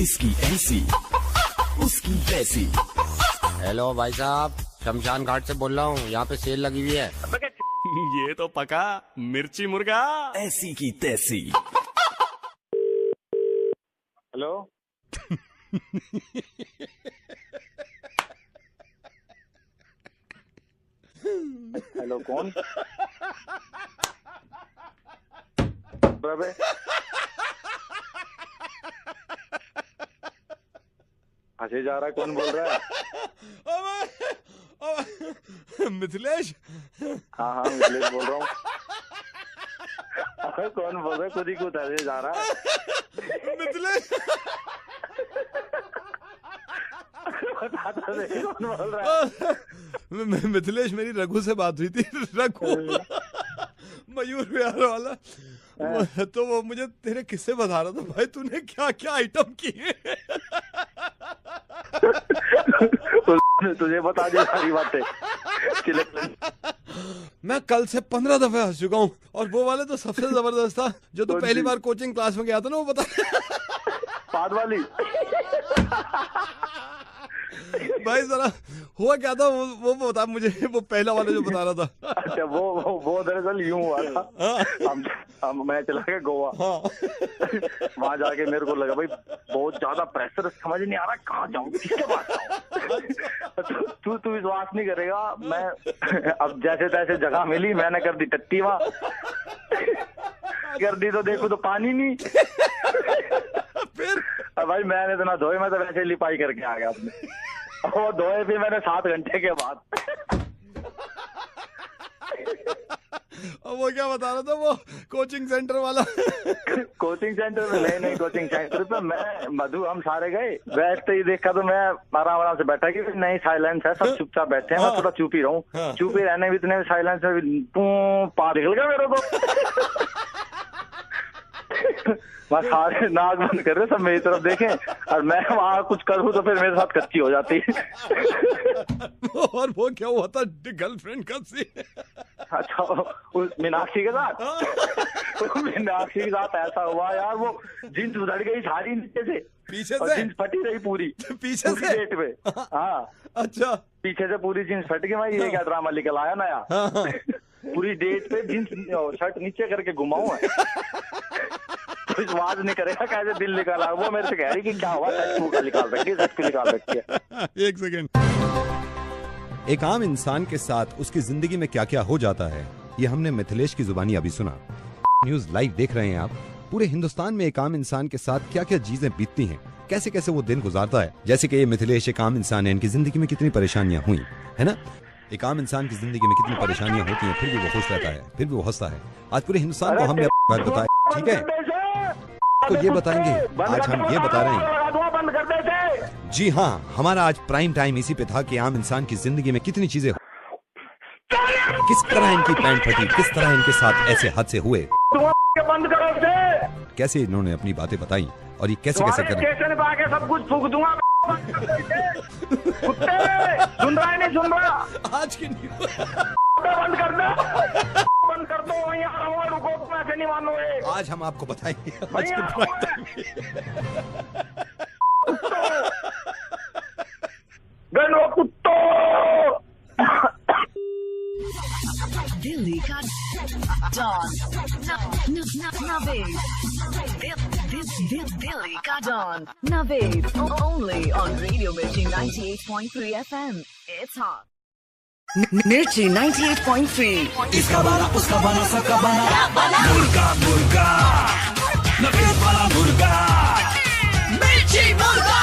इसकी ऐसी उसकी तैसी। हेलो भाई साहब, शमशान घाट से बोल रहा हूँ। यहाँ पे सेल लगी हुई है। ये तो पका मिर्ची मुर्गा। ऐसी की तैसी। हेलो। हेलो, कौन? हंसे जा रहा है, कौन बोल रहा है? मिथिलेश। हाँ हाँ, मिथिलेश बोल रहा हूँ। कौन बोल रहा है? खुद ही खुद हंसे जा रहा है। मिथिलेश। कौन बोल रहा है? मिथिलेश, मेरी रघु से बात हुई थी। रघु मयूर विहार वाला। तो वो मुझे तेरे किस्से बता रहा था। भाई तूने क्या क्या आइटम किए। तुझे बता दिया सारी बातें। मैं कल से 15 दफे हंस चुका हूँ और वो वाले तो सबसे जबरदस्त था जो तू पहली बार कोचिंग क्लास में गया था ना, वो बता। पाद वाली। भाई जरा हुआ क्या था वो बता मुझे। वो पहला वाला जो बता रहा था। अच्छा, वो दरअसल यूं हुआ था। मैं चला गया गोवा। वहां जाके मेरे को लगा भाई बहुत ज्यादा प्रेशर, समझ नहीं आ रहा कहाँ जाऊँ, किसके पास जाऊँ। तू विश्वास नहीं करेगा। मैं अब जैसे तैसे जगह मिली, मैंने कर दी टट्टी वहां। कर दी तो देखो तो पानी नहीं। फिर भाई मैंने तो ना धोए, मैं तो वैसे लिपाई करके आ गया अपने। वो धोए भी मैंने 7 घंटे के बाद। और वो क्या बता रहा था वो कोचिंग सेंटर वाला? कोचिंग सेंटर में नहीं, कोचिंग सेंटर पे मैं मधु हम सारे गए। बैठते ही देखा तो मैं आराम से बैठा कि नहीं साइलेंस है, सब चुपचाप बैठे हैं। मैं थोड़ा चुप ही रहूं। चुप ही रहने भी इतने साइलेंस में पा निकल गया मेरे को। वहाँ सारे नाक बंद कर रहे, सब मेरी तरफ देखें और मैं वहाँ कुछ करूँ तो फिर मेरे साथ कच्ची हो जाती। और वो क्या हुआ था गर्लफ्रेंड का सीन? अच्छा, उस मीनाक्षी के साथ। मीनाक्षी के साथ ऐसा हुआ यार, वो जींस उधड़ गई सारी नीचे से, पीछे और से जींस फटी रही पूरी पीछे से डेट पे। हाँ अच्छा, पीछे से पूरी जींस फट गई। भाई ये क्या ड्रामा निकल आया नया। पूरी डेट पे जींस शर्ट नीचे करके घुमाऊं है। कुछ आवाज नहीं करेगा, कैसे दिल निकाला। वो मेरे से कह रही कि क्या हुआ, निकाल सकती है। एक सेकेंड। एक आम इंसान के साथ उसकी जिंदगी में क्या क्या हो जाता है, ये हमने मिथिलेश की जुबानी अभी सुना। न्यूज लाइव देख रहे हैं आप। पूरे हिंदुस्तान में एक आम इंसान के साथ क्या क्या चीजें बीतती हैं, कैसे कैसे वो दिन गुजारता है। जैसे कि ये मिथिलेश एक आम इंसान है, इनकी जिंदगी में कितनी परेशानियां हुई है ना। एक आम इंसान की जिंदगी में कितनी परेशानियां होती हैं, फिर भी वो खुश रहता है, फिर भी वो हंसता है। आज पूरे हिंदुस्तान को हमने बात बताई, ठीक है। तो ये बताएंगे, आज हम ये बता रहे हैं। जी हाँ, हमारा आज प्राइम टाइम इसी पे था कि आम इंसान की जिंदगी में कितनी चीजें, किस तरह इनकी पैंट फटी, किस तरह इनके साथ ऐसे हादसे हुए, बंद करो इसे। कैसे इन्होंने अपनी बातें बताई और ये कैसे कैसे करें। स्टेशन पे आके सब कुछ फूक दूंगा। कुत्ते, सुन रहा है नहीं सुन रहा? आज की बंद कर दो, बंद कर दो। वहीं आ रहा हूँ, रुको, तुम ऐसे नहीं मानोगे। आज हम आपको बताएंगे आज के प्राइम टाइम। गनो कुत्तो। दिल्ली का डॉन नवेद। दिल्ली का don Naved, only on Radio Mirchi 98.3 FM. It's hot. Mirchi 98.3. इसका बना उसका बना सबका बना मुर्गा मुर्गा नवेद वाला मुर्गा मिर्ची मुर्गा।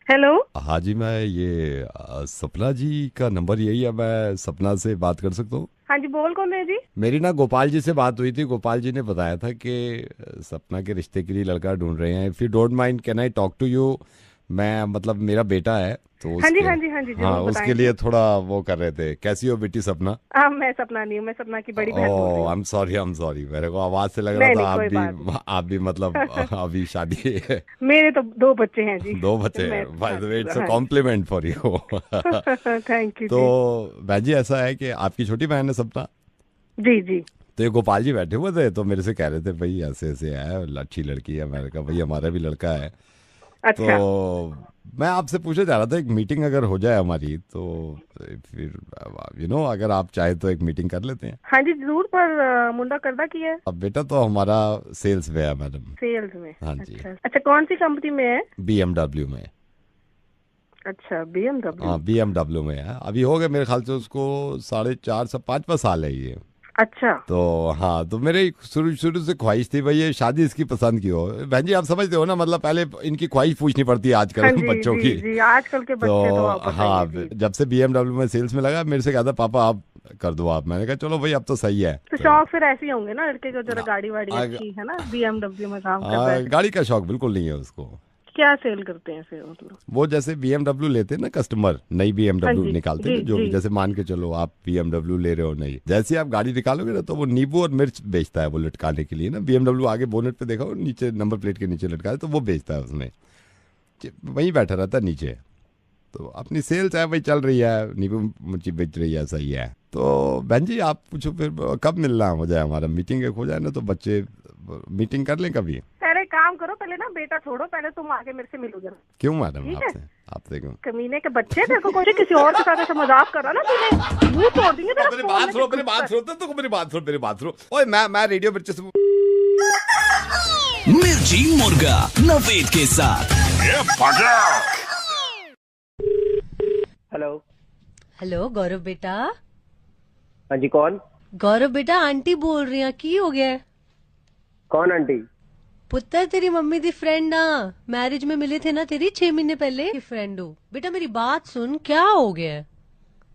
हेलो। हाँ जी, मैं ये सपना जी का नंबर यही है, मैं सपना से बात कर सकता हूँ? हाँ जी, बोल कौन है जी? मेरी ना गोपाल जी से बात हुई थी। गोपाल जी ने बताया था कि सपना के रिश्ते के लिए लड़का ढूंढ रहे हैं। If you don't mind can I talk to you. मैं मतलब मेरा बेटा है तो हाँ जी हाँ जी हाँ जी, हाँ, उसके लिए थोड़ा वो कर रहे थे। कैसी हो बेटी सपना? मैं सपना नहीं हूँ, मैं सपना की बड़ी बहन बोल रही हूँ। आई एम सॉरी, मेरे को आवाज से लग रहा था आप भी मतलब अभी शादी है। मेरे तो 2 बच्चे हैं जी। 2 बच्चे हैं। By the way it's a compliment for you. Thank you. तो बहन जी ऐसा है कि आपकी छोटी बहन है सपना? जी जी। तो ये गोपाल जी बैठे हुए थे, तो मेरे से कह रहे थे भाई ऐसे ऐसे है, अच्छी लड़की है। मैंने कहा भाई हमारा भी लड़का है। अच्छा। तो मैं आपसे पूछना चाह रहा था, एक मीटिंग अगर हो जाए हमारी तो फिर अगर आप चाहे तो एक मीटिंग कर लेते हैं। हाँ जी जरूर, पर मुंडा करदा की है? अब बेटा तो हमारा सेल्स में है मैडम। सेल्स में? हाँ जी। अच्छा कौन सी कंपनी में है? BMW में। अच्छा BMW। हाँ BMW में है। अभी हो गए मेरे ख्याल से उसको 4.5 से 5 साल है ये। अच्छा। तो हाँ, तो मेरे शुरू शुरू से ख्वाहिश थी भाई ये शादी इसकी पसंद की हो। बहन जी आप समझते हो ना, मतलब पहले इनकी ख्वाहिश पूछनी पड़ती है आजकल। हाँ जी, बच्चों की। जी, आजकल के बच्चे तो आपको हाँ, चाहिए, जी। जब से BMW में सेल्स में लगा मेरे से कहता पापा आप कर दो आप। मैंने कहा चलो भाई अब तो सही है। तो शौक फिर ऐसे ही होंगे ना लड़के को, जरा गाड़ी वाड़ी अच्छी है ना, BMW में काम करता है। गाड़ी का शौक बिल्कुल नहीं है उसको। क्या सेल करते हैं फिर मतलब? वो जैसे BMW लेते हैं ना कस्टमर, नई BMW निकालते हैं जो भी, जैसे मान के चलो आप BMW ले रहे हो नई, जैसे आप गाड़ी निकालोगे ना तो वो नींबू और मिर्च बेचता है वो लटकाने के लिए ना। BMW आगे बोनेट पे देखा, नीचे नंबर प्लेट के नीचे लटका है, तो वो बेचता है उसमें, वहीं बैठा रहता है नीचे। तो अपनी सेल्स है भाई चल रही है, नींबू मिर्ची बेच रही है, सही है। तो बहन जी आप पूछो फिर कब मिलना हो जाए, हमारा मीटिंग एक हो जाए ना, तो बच्चे मीटिंग कर लें कभी। पहले काम करो, पहले ना बेटा छोड़ो, पहले तुम आके मेरे से मिलो जरा। क्यों मैडम? ठीक है? आपसे क्यों? कमीने के बच्चे, तेरे को कोई किसी और के साथ ऐसा मजाक करा ना तूने, मुंह तोड़ देंगे तेरा। मेरी बात सुनो, मेरी बात सुनो। ओए मैं रेडियो मिर्ची से। मिर्ची मुर्गा नवेद के साथ। हेलो। हेलो गौरव बेटा। हाँ जी कौन? गौरव बेटा आंटी बोल रही हैं, की हो गया है? कौन आंटी? पुत्र तेरी मम्मी दी फ्रेंड ना, मैरिज में मिले थे ना तेरी 6 महीने पहले की फ्रेंड हो। बेटा मेरी बात सुन, क्या हो गया है,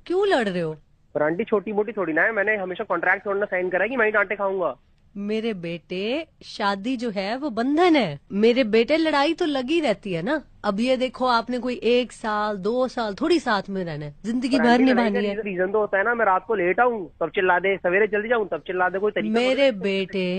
क्यों लड़ रहे हो? पर आंटी छोटी मोटी थोड़ी ना है, मैंने हमेशा कॉन्ट्रैक्ट थोड़ा ना साइन करा है कि मैं ही डांटे खाऊंगा। मेरे बेटे शादी जो है वो बंधन है। मेरे बेटे लड़ाई तो लगी रहती है ना। अब ये देखो आपने कोई 1 साल 2 साल थोड़ी साथ में रहना है, जिंदगी भर निभानी है। रीजन तो होता है ना, मैं रात को लेट आऊँ तब चिल्ला दे, सवेरे जल्दी जाऊँ तब चिल्ला दे, कोई तरीका?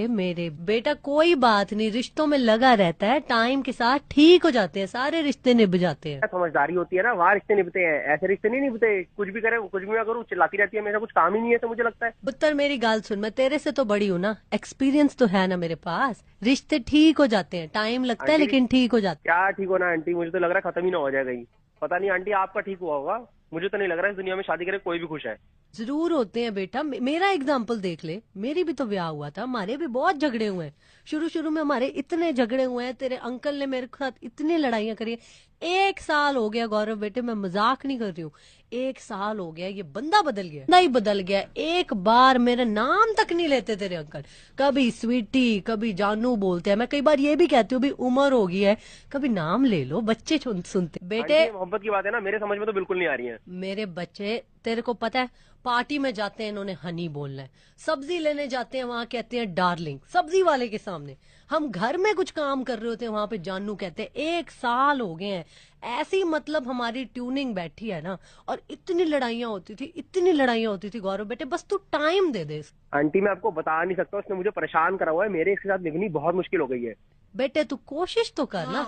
मेरे बेटा कोई बात नहीं, रिश्तों में लगा रहता है, टाइम के साथ ठीक हो जाते हैं, सारे रिश्ते निभ जाते हैं। समझदारी होती है ना, वहाँ रिश्ते निभते हैं, ऐसे रिश्ते नहीं निभते। कुछ भी करे, कुछ भी मैं करूँ चिल्लाती रहती है, मेरा कुछ काम ही नहीं है तो मुझे लगता है। पुत्र मेरी गाल सुन, मैं तेरे से तो बड़ी हूँ ना, एक्सपीरियंस तो है ना मेरे पास। रिश्ते ठीक हो जाते हैं, टाइम लगता है लेकिन ठीक हो जाते हैं। क्या ठीक होना आंटी, मुझे तो लग रहा है खत्म ही ना हो जाएगा ही। पता नहीं आंटी आपका ठीक हुआ होगा, मुझे तो नहीं लग रहा इस दुनिया में शादी करे कोई भी खुश है। जरूर होते हैं बेटा, मेरा एग्जाम्पल देख ले, मेरी भी तो ब्याह हुआ था, हमारे भी बहुत झगड़े हुए हैं। शुरू में हमारे इतने झगड़े हुए हैं, तेरे अंकल ने मेरे साथ इतनी लड़ाइयां करी है। 1 साल हो गया गौरव बेटे, मैं मजाक नहीं कर रही हूँ, 1 साल हो गया, ये बंदा बदल गया, नहीं बदल गया। एक बार मेरा नाम तक नहीं लेते तेरे अंकल, कभी स्वीटी कभी जानू बोलते हैं। मैं कई बार ये भी कहती हूँ भी उम्र हो गई है, कभी नाम ले लो, बच्चे सुनते। बेटे मोहब्बत की बात है ना, मेरे समझ में तो बिल्कुल नहीं आ रही है। मेरे बच्चे, तेरे को पता है पार्टी में जाते हैं इन्होंने हनी बोलना है, सब्जी लेने जाते हैं वहां कहते हैं डार्लिंग, सब्जी वाले के सामने। हम घर में कुछ काम कर रहे होते हैं वहां पे जानू कहते हैं। 1 साल हो गए हैं ऐसी, मतलब हमारी ट्यूनिंग बैठी है ना, और इतनी लड़ाइयां होती थी गौरव बेटे, बस तू टाइम दे दे। आंटी मैं आपको बता नहीं सकता, उसने मुझे परेशान करा हुआ है, मेरे इसके साथ निभनी बहुत मुश्किल हो गई है। बेटे तू कोशिश तो कर ना।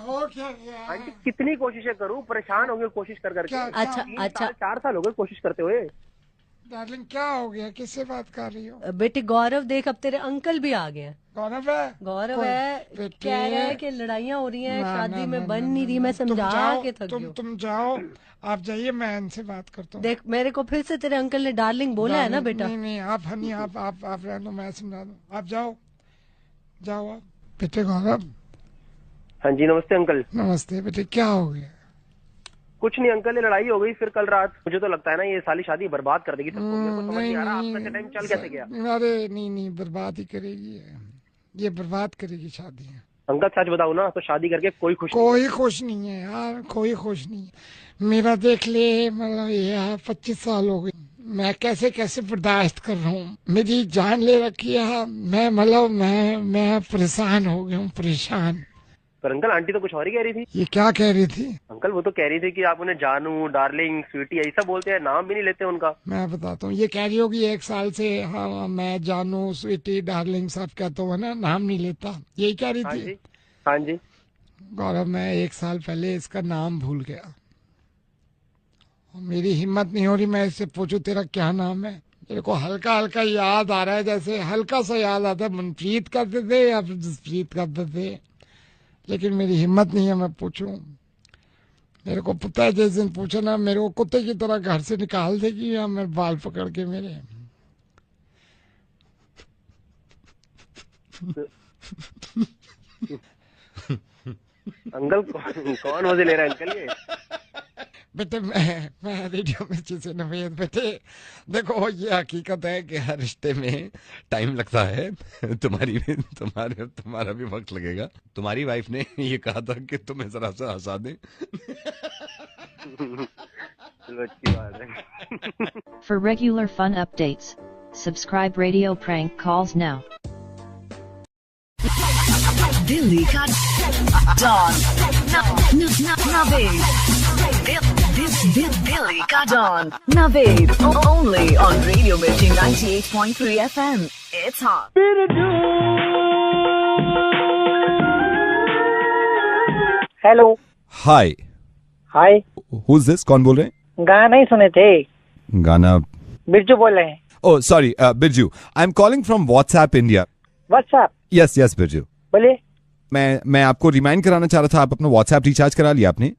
आंटी कितनी कोशिशें करूं, परेशान हो गए कोशिश कर करके। अच्छा 4 साल हो गए कोशिश करते हुए। डार्लिंग क्या हो गया, किससे बात कर रही हो? बेटे गौरव देख, अब तेरे अंकल भी आ गए हैं। गौरव है कह रहे हैं कि लड़ाइयाँ हो रही हैं, शादी में बन नहीं रही। मैं समझा के थक गई। तुम जाओ, आप जाइए, मैं इनसे बात करता हूँ। देख मेरे को फिर से तेरे अंकल ने डार्लिंग बोला है ना बेटा। नहीं आप हनी, आप रहने दो, मैं समझा दूँ। आप जाओ आप बेटे। गौरव। हाँ जी नमस्ते अंकल। नमस्ते बेटे, क्या हो गया? कुछ नहीं अंकल, ये लड़ाई हो गई फिर कल रात। मुझे तो लगता है ना ये साली शादी बर्बाद कर देगी सबको। मेरे को समझ नहीं आ रहा आपका टाइम चल कैसे गया। अरे नहीं बर्बाद ही करेगी ये बर्बाद करेगी शादी। अंकल सच बताओ ना, तो शादी करके कोई खुश नहीं है यार, कोई खुश नहीं है। मेरा देख ले, मतलब ये 25 साल हो गई, मैं कैसे बर्दाश्त कर रहा हूँ, मेरी जान ले रखी है। मैं परेशान हो गया हूँ, परेशान। पर अंकल आंटी तो कुछ और ही कह रही थी। ये क्या कह रही थी? अंकल वो तो कह रही थी कि आप उन्हें जानू, डार्लिंग, स्वीटी ऐसा बोलते हैं, नाम भी नहीं लेते उनका। मैं बताता हूँ, ये कह रही होगी 1 साल से हाँ मैं जानू, स्वीटी, डार्लिंग सब कहता हूँ ना, नाम नहीं लेता, यही कह रही थी। हाँ जी गौरव, मैं 1 साल पहले इसका नाम भूल गया, मेरी हिम्मत नहीं हो रही मैं इससे पूछूं तेरा क्या नाम है। मेरे को हल्का हल्का याद आ रहा है, जैसे हल्का सा याद आता है मनप्रीत करते थे या फिर जसप्रीत करते थे, लेकिन मेरी हिम्मत नहीं है मैं पूछूं। मेरे को पता है जिस दिन पूछा ना मेरे को कुत्ते की तरह घर से निकाल देगी या मेरे बाल पकड़ के मेरे। अंकल कौन मजे ले रहा है अंकल ये? बेटे मैं रेडियो मिर्ची से नवेद। बेटे देखो ये हकीकत है कि हर रिश्ते में टाइम लगता है, तुम्हारा भी वक्त लगेगा। तुम्हारी वाइफ ने ये कहा था कि तुम्हें जरा सा हंसा दें। चलो अच्छी बात है। For regular fun updates, subscribe Radio Prank Calls now. Delhi ka Don Naved. Delhi ka Don Naved. Only on Radio Mirchi 98.3 FM. It's hot. Hello. Hi hi. Who's this? कौन बोल रहे हैं? गाना नहीं सुने थे? गाना बिरजू बोल रहे हैं। Oh sorry Birju, I am calling from WhatsApp India. WhatsApp? Yes yes Birju बोलिए। मैं आपको रिमाइंड कराना चाह रहा था, आप अपना व्हाट्सएप रिचार्ज करा लिया आपने?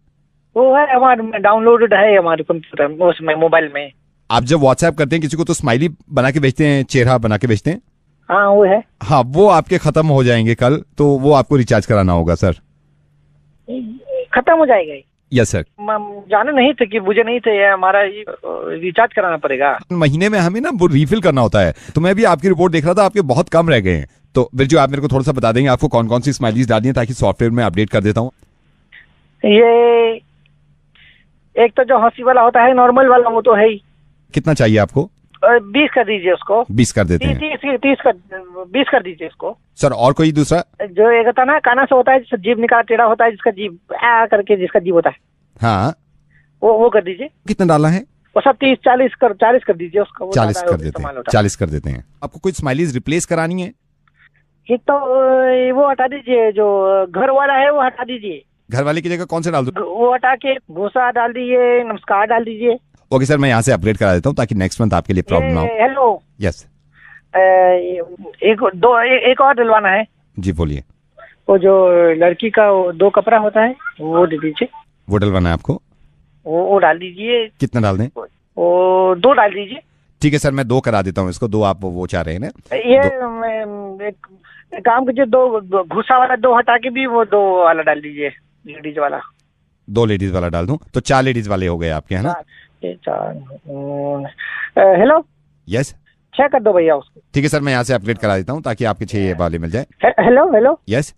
वो है हमारे डाउनलोडेड है हमारे कंप्यूटर उसमें मोबाइल में। आप जब व्हाट्सएप करते हैं किसी को तो स्माइली बना के भेजते हैं, चेहरा बना के भेजते हैं। हाँ वो है। हाँ वो आपके खत्म हो जाएंगे कल, तो वो आपको रिचार्ज कराना होगा सर। खत्म हो जाएगा? Yes sir. जाने नहीं थे कि मुझे नहीं थे, हमारा रिचार्ज कराना पड़ेगा। महीने में हमें ना वो रीफिल करना होता है, तो मैं भी आपकी रिपोर्ट देख रहा था, आपके बहुत कम रह गए हैं। तो बिरजू आप मेरे को थोड़ा सा बता देंगे आपको कौन कौन सी स्माइलीज डालनी है, ताकि सॉफ्टवेयर में अपडेट कर देता हूँ। ये एक तो जो हंसी वाला होता है नॉर्मल वाला, वो तो है ही। कितना चाहिए आपको? 20 कर दीजिए उसको। 20 कर देते हैं। 20 कर दीजिए उसको सर। और कोई दूसरा? जो एक होता है ना काना से होता है, जिसका जीभ निकाला टेढ़ा होता है, जिसका जीभ करके जिसका जीभ होता है। हाँ वो कर दीजिए। कितना डालना है? वो सब 40 कर दीजिए उसका। 40 कर देते हैं। 40 कर देते हैं। आपको कोई स्माइलीज रिप्लेस करानी है? एक तो वो हटा दीजिए, जो घर वाला है वो हटा दीजिए। घर वाले की जगह कौन से डाल दूं? वो हटा के भूसा डाल दीजिए, नमस्कार डाल दीजिए। ओके सर, मैं यहाँ से अपग्रेड करा देता हूँ ताकि नेक्स्ट मंथ आपके लिए प्रॉब्लम ना हो। हेलो। यस। एक और डलवाना है। जी बोलिए। वो जो लड़की का 2 कपड़ा होता है वो दे दीजिए। वो डलवाना है आपको? वो डाल दीजिए। कितना डाल दें? वो 2 डाल दीजिए। ठीक है सर, मैं 2 करा देता हूँ इसको। 2 आप वो चाह रहे हैं ना? ये एक काम कीजिए, 2 घुसा वाला 2 हटा के भी वो 2 वाला डाल दीजिए, लेडीज वाला। 2 लेडीज वाला डाल दूं तो 4 लेडीज वाले हो गए आपके, है ना? 4। हेलो। यस। 6 कर दो भैया उसको। ठीक है सर, मैं यहाँ से अपग्रेड करा देता हूँ ताकि आपके 6 वाले मिल जाए। हेलो। यस।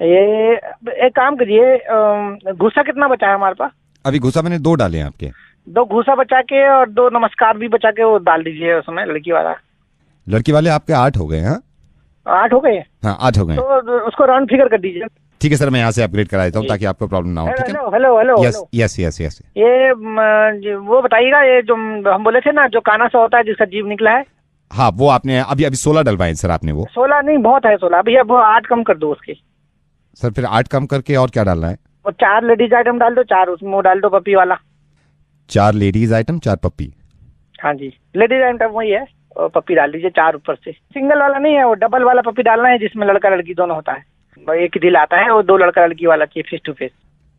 ये एक काम करिए, घुसा कितना बचा है हमारे पास? अभी घुसा मैंने 2 डाले हैं आपके। 2 घुसा बचा के और 2 नमस्कार भी बचा के वो डाल दीजिए उसमें, लड़की वाला। लड़की वाले आपके 8 हो गए? हाँ 8 हो गए। हाँ 8 हो गए। तो उसको राउंड फिगर कर दीजिए। ठीक है सर, मैं यहाँ से अपग्रेड करा देता हूँ ताकि आपको प्रॉब्लम ना हो। ठीक है। हेलो। यस। ये वो बताइएगा, ये जो हम बोले थे ना, जो काना से होता है जिसका जीभ निकला है। हाँ वो आपने अभी 16 डलवाए सर आपने। वो 16 नहीं, बहुत है 16। भैया वो 8 कम कर दो उसके। सर फिर 8 कम करके और क्या डालना है? वो 4 लेडीज आइटम डाल दो, 4 उसमें वो डाल दो पपी वाला। 4 लेडीज आइटम 4 पप्पी। हाँ जी, लेडीज आइटम वही है, और पप्पी डाल दीजिए 4 ऊपर से। सिंगल वाला नहीं है, वो डबल वाला पप्पी डालना है जिसमें लड़का लड़की दोनों होता है। एक ही दिल आता है, वो 2 लड़का लड़की वाला चाहिए face to face.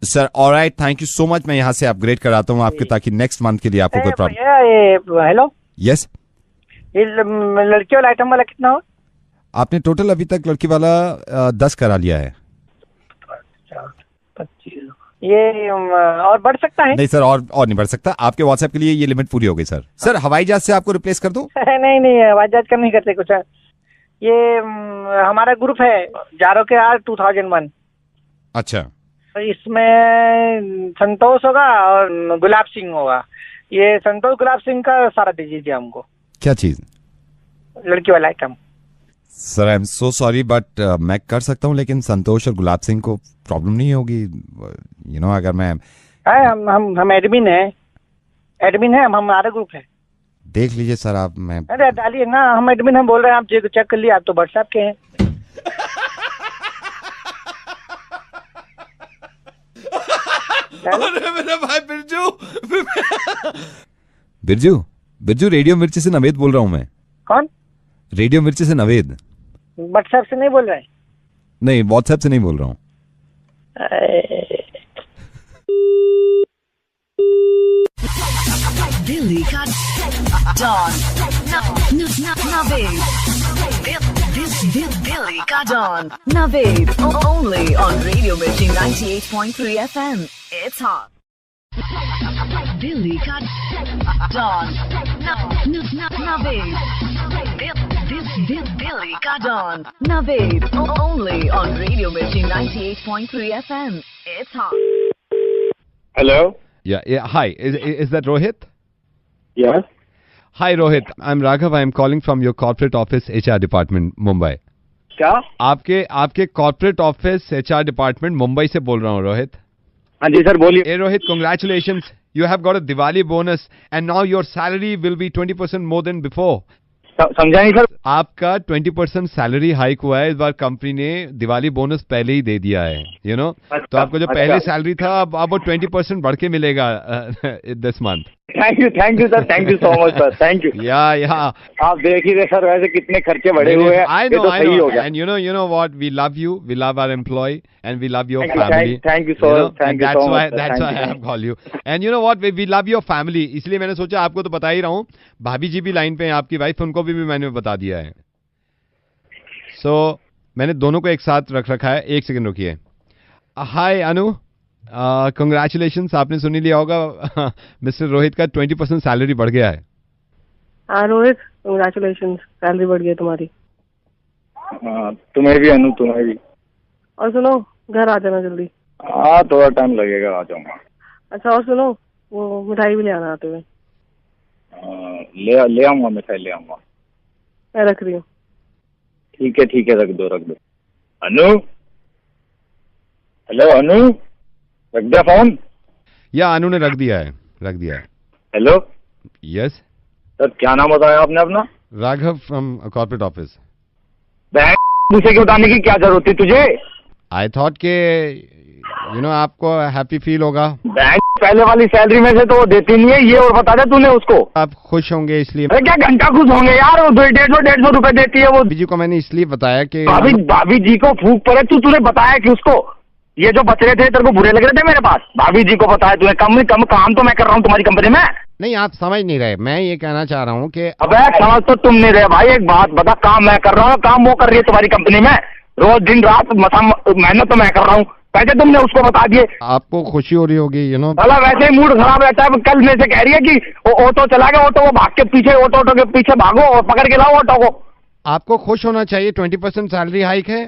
Sir alright, thank you so much. मैं यहाँ से अपग्रेड कराता हूँ आपके ताकि नेक्स्ट मंथ के लिए आपको कोई प्रॉब्लम। हेलो। यस। ये लड़की वाला आइटम वाला कितना हो? आपने टोटल अभी तक लड़की वाला 10 करा लिया है। 25। ये और बढ़ सकता है? नहीं सर, और नहीं बढ़ सकता। आपके व्हाट्सएप के लिए ये लिमिट पूरी हो गई सर। सर हवाई जहाज से आपको रिप्लेस कर दूं? नहीं, हवाई जहाज का नहीं करते कुछ। ये हमारा ग्रुप है जारो के आर 2001। अच्छा। इसमें संतोष होगा और गुलाब सिंह होगा। ये संतोष गुलाब सिंह का सारा दीजिए हमको। क्या चीज? लड़की वाला item. Sir I am so sorry but मैं कर सकता हूँ, लेकिन संतोष और गुलाब सिंह को प्रॉब्लम नहीं होगी? अगर मैं हम एडमिन है, हमारा ग्रुप है। देख लीजिए सर आप। मैं अरे डालिए ना, हम एडमिन हम बोल रहे हैं, आप चेक कर लिए। आप तो व्हाट्सएप के हैं। अरे मेरा भाई बिरजू बिरजू, रेडियो मिर्ची से नवेद बोल रहा हूँ मैं। कौन? रेडियो मिर्ची से नवेद। व्हाट्सएप से नहीं बोल रहे? नहीं, व्हाट्सएप से नहीं बोल रहा हूँ। दिल्ली का डॉन नवेद, दिल्ली का don Naved, only on Radio Mirchi 98.3 FM. It's hot. Delhi का डॉन नवेद, दिल्ली का don Naved, only on Radio Mirchi 98.3 FM. It's hot. Hello. Yeah. Hi. Is that Rohit? Yes. Hi Rohit. I'm Raghav. I'm calling from your corporate office, HR department, Mumbai. क्या? आपके corporate office, HR department, Mumbai से बोल रहा हूँ रोहित। हाँ जी sir, बोलिए। Hey Rohit, congratulations. You have got a Diwali bonus and now your salary will be 20% more than before. समझा नहीं सर। आपका 20% सैलरी हाइक हुआ है इस बार। कंपनी ने दिवाली बोनस पहले ही दे दिया है, यू नो। तो आपको जो पहले सैलरी था अब वो 20% बढ़ के मिलेगा this month. Thank you sir, thank you so much sir, thank you. या आप देख ही रहे सर, वैसे कितने खर्चे बढ़े हुए हैं। I know. And you know what, we love you, we love our employee and we love your family. Thank you so much. That's why I have called you. And you know what, we love your family, इसलिए मैंने सोचा आपको तो बता ही रहा हूँ। भाभी जी भी लाइन पे हैं, आपकी वाइफ, उनको भी मैंने बता दिया है। So मैंने दोनों को एक साथ रख रखा है। एक सेकंड रुकिए। हाय अनु, कंग्रेचुलेशंस। आपने सुन लिया होगा मिस्टर रोहित का 20% सैलरी बढ़ गया है। हाँ रोहित, कंग्रेचुलेशंस, सैलरी बढ़ गई तुम्हारी। तुम्हें भी अनु, तुम्हें भी। और सुनो, घर आ जाना जल्दी। हाँ, थोड़ा टाइम लगेगा, आ जाऊंगा। अच्छा, और सुनो, वो मिठाई भी ले आना आते हुए। ले आऊंगा, मिठाई ले आऊंगा। मैं रख रही हूँ। ठीक है, रख दो। अनु, हेलो अनु, रख दिया फोन? या अनु ने रख दिया है। हेलो, यस सर, क्या नाम बताया आपने अपना? Raghav from corporate office. दूसरे के बताने की क्या जरूरत थी तुझे? आई थॉट के आपको हैप्पी फील होगा। पहले वाली सैलरी में से तो वो देती नहीं है, ये और बता दे तूने उसको। आप खुश होंगे इसलिए। अरे क्या घंटा खुश होंगे यार, वो 150 रुपए देती है वो। भाभी जी को मैंने इसलिए बताया कि भाभी जी को फूक पड़े, तूने बताया कि उसको ये जो बच रहे थे तेरे को बुरे लग रहे थे मेरे पास, भाभी जी को बताया तूने? कम काम तो मैं कर रहा हूँ तुम्हारी कंपनी में। नहीं, आप समझ नहीं रहे। मैं ये कहना चाह रहा हूँ कि अबे समझ तो तुम नहीं रहे भाई। एक बात बता, काम मैं कर रहा हूँ, काम वो कर रही है तुम्हारी कंपनी में। रोज दिन रात मेहनत तो मैं कर रहा हूँ, पैसे तुमने उसको बता दिए। आपको खुशी हो रही होगी, भला वैसे ही मूड खराब रहता है। कल में से कह रही है कि ऑटो चला गया, ऑटो वो भाग के पीछे, ऑटो के पीछे भागो और पकड़ के लाओ ऑटो को। आपको खुश होना चाहिए, 20% सैलरी हाइक है।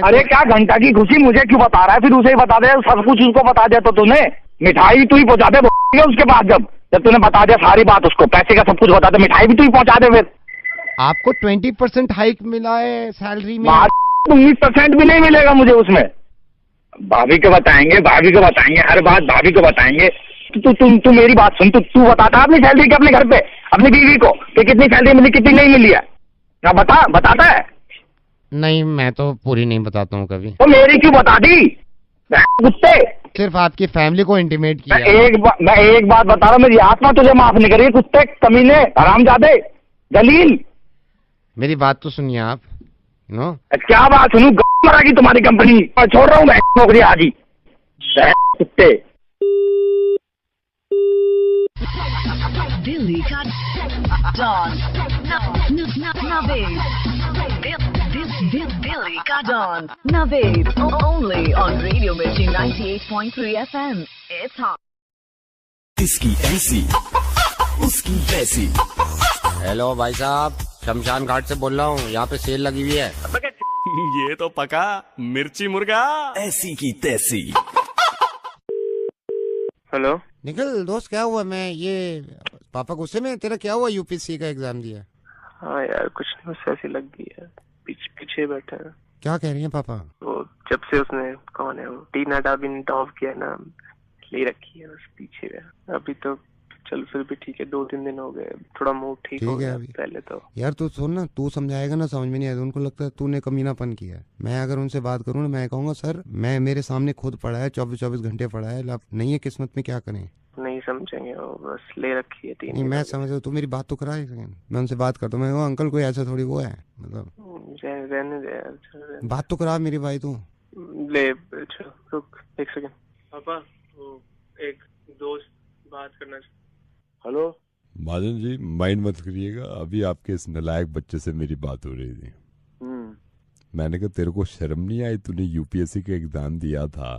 अरे क्या घंटा की खुशी, मुझे क्यों बता रहा है? फिर उसे ही बता दे, सब कुछ उसको बता दिया तो तूने। मिठाई तू ही पहुंचा दे उसके बाद, जब तूने बता दिया सारी बात उसको, पैसे का सब कुछ बता दे, मिठाई भी तू ही पहुंचा दे। फिर आपको 20% हाइक मिला है सैलरी में। 19% भी नहीं मिलेगा मुझे उसमें। भाभी को बताएंगे, हर बात भाभी को बताएंगे। तू मेरी बात सुन, तू बताता अपनी सैलरी के अपने घर पे अपनी बीवी को कि कितनी सैलरी मिली, कितनी नहीं मिली है? क्या बताता है? नहीं, मैं तो पूरी नहीं बताता हूँ कभी। तो मेरी क्यों बता दी? कुत्ते, सिर्फ आपकी फैमिली को इंटीमेट किया। मैं एक बात बता रहा हूँ, मेरी आत्मा तुझे माफ नहीं करेगी। कुत्ते, कमीने, हरामजादे, दलील। मेरी बात तो सुनिए आप। क्या बात सुनूं? मरागी तुम्हारी कंपनी, छोड़ रहा हूँ मैं नौकरी आज ही। कुत्ते। दिल्ली का डॉन नवेद, दिल्ली का don Naved, only on Radio Mirchi 98.3 FM. It's hot. इसकी ऐसी, उसकी वैसी। हेलो भाई साहब, शमशान घाट से बोल रहा हूँ। यहाँ पे सेल लगी हुई है। ये तो पका मिर्ची मुर्गा, ऐसी की तैसी। हेलो निखिल दोस्त, क्या हुआ? मैं ये पापा गुस्से में। तेरा क्या हुआ? यूपीएससी का एग्जाम दिया? हाँ यार, कुछ नहीं, बस ऐसी लग गई है। पीछे बैठा है। क्या कह रही है पापा? वो जब से उसने, कौन है वो, टीना डाबिन टॉप किया ना, ले रखी है बस पीछे है। अभी तो चल फिर भी ठीक है, 2-3 दिन हो गए, थोड़ा मूड ठीक हो गया पहले तो। यार तू सुन ना, तू समझाएगा ना, समझ में नहीं आएगा। उनको लगता है तूने कमीनापन किया है। मैं अगर उनसे बात करूँ ना, मैं कहूँगा सर, मैं मेरे सामने खुद पड़ा है, 24-24 घंटे पड़ा है, नहीं है किस्मत में, क्या करें? नहीं समझेंगे, वो बस ले रखी है 3 नहीं मैं समझ रहा हूँ, तू मेरी बात तो करा, मैं उनसे बात करता हूँ। मैं अंकल कोई ऐसा थोड़ी वो है, मतलब रहने दे बात तो करा मेरी भाई तू। ले रुक 1 सेकंड। पापा वो एक दोस्त बात करना। हेलो महाजन जी, माइंड मत करिएगा, अभी आपके इस नालायक बच्चे से मेरी बात हो रही थी। मैंने कहा तेरे को शर्म नहीं आई, तूने यूपीएससी का एग्जाम दिया था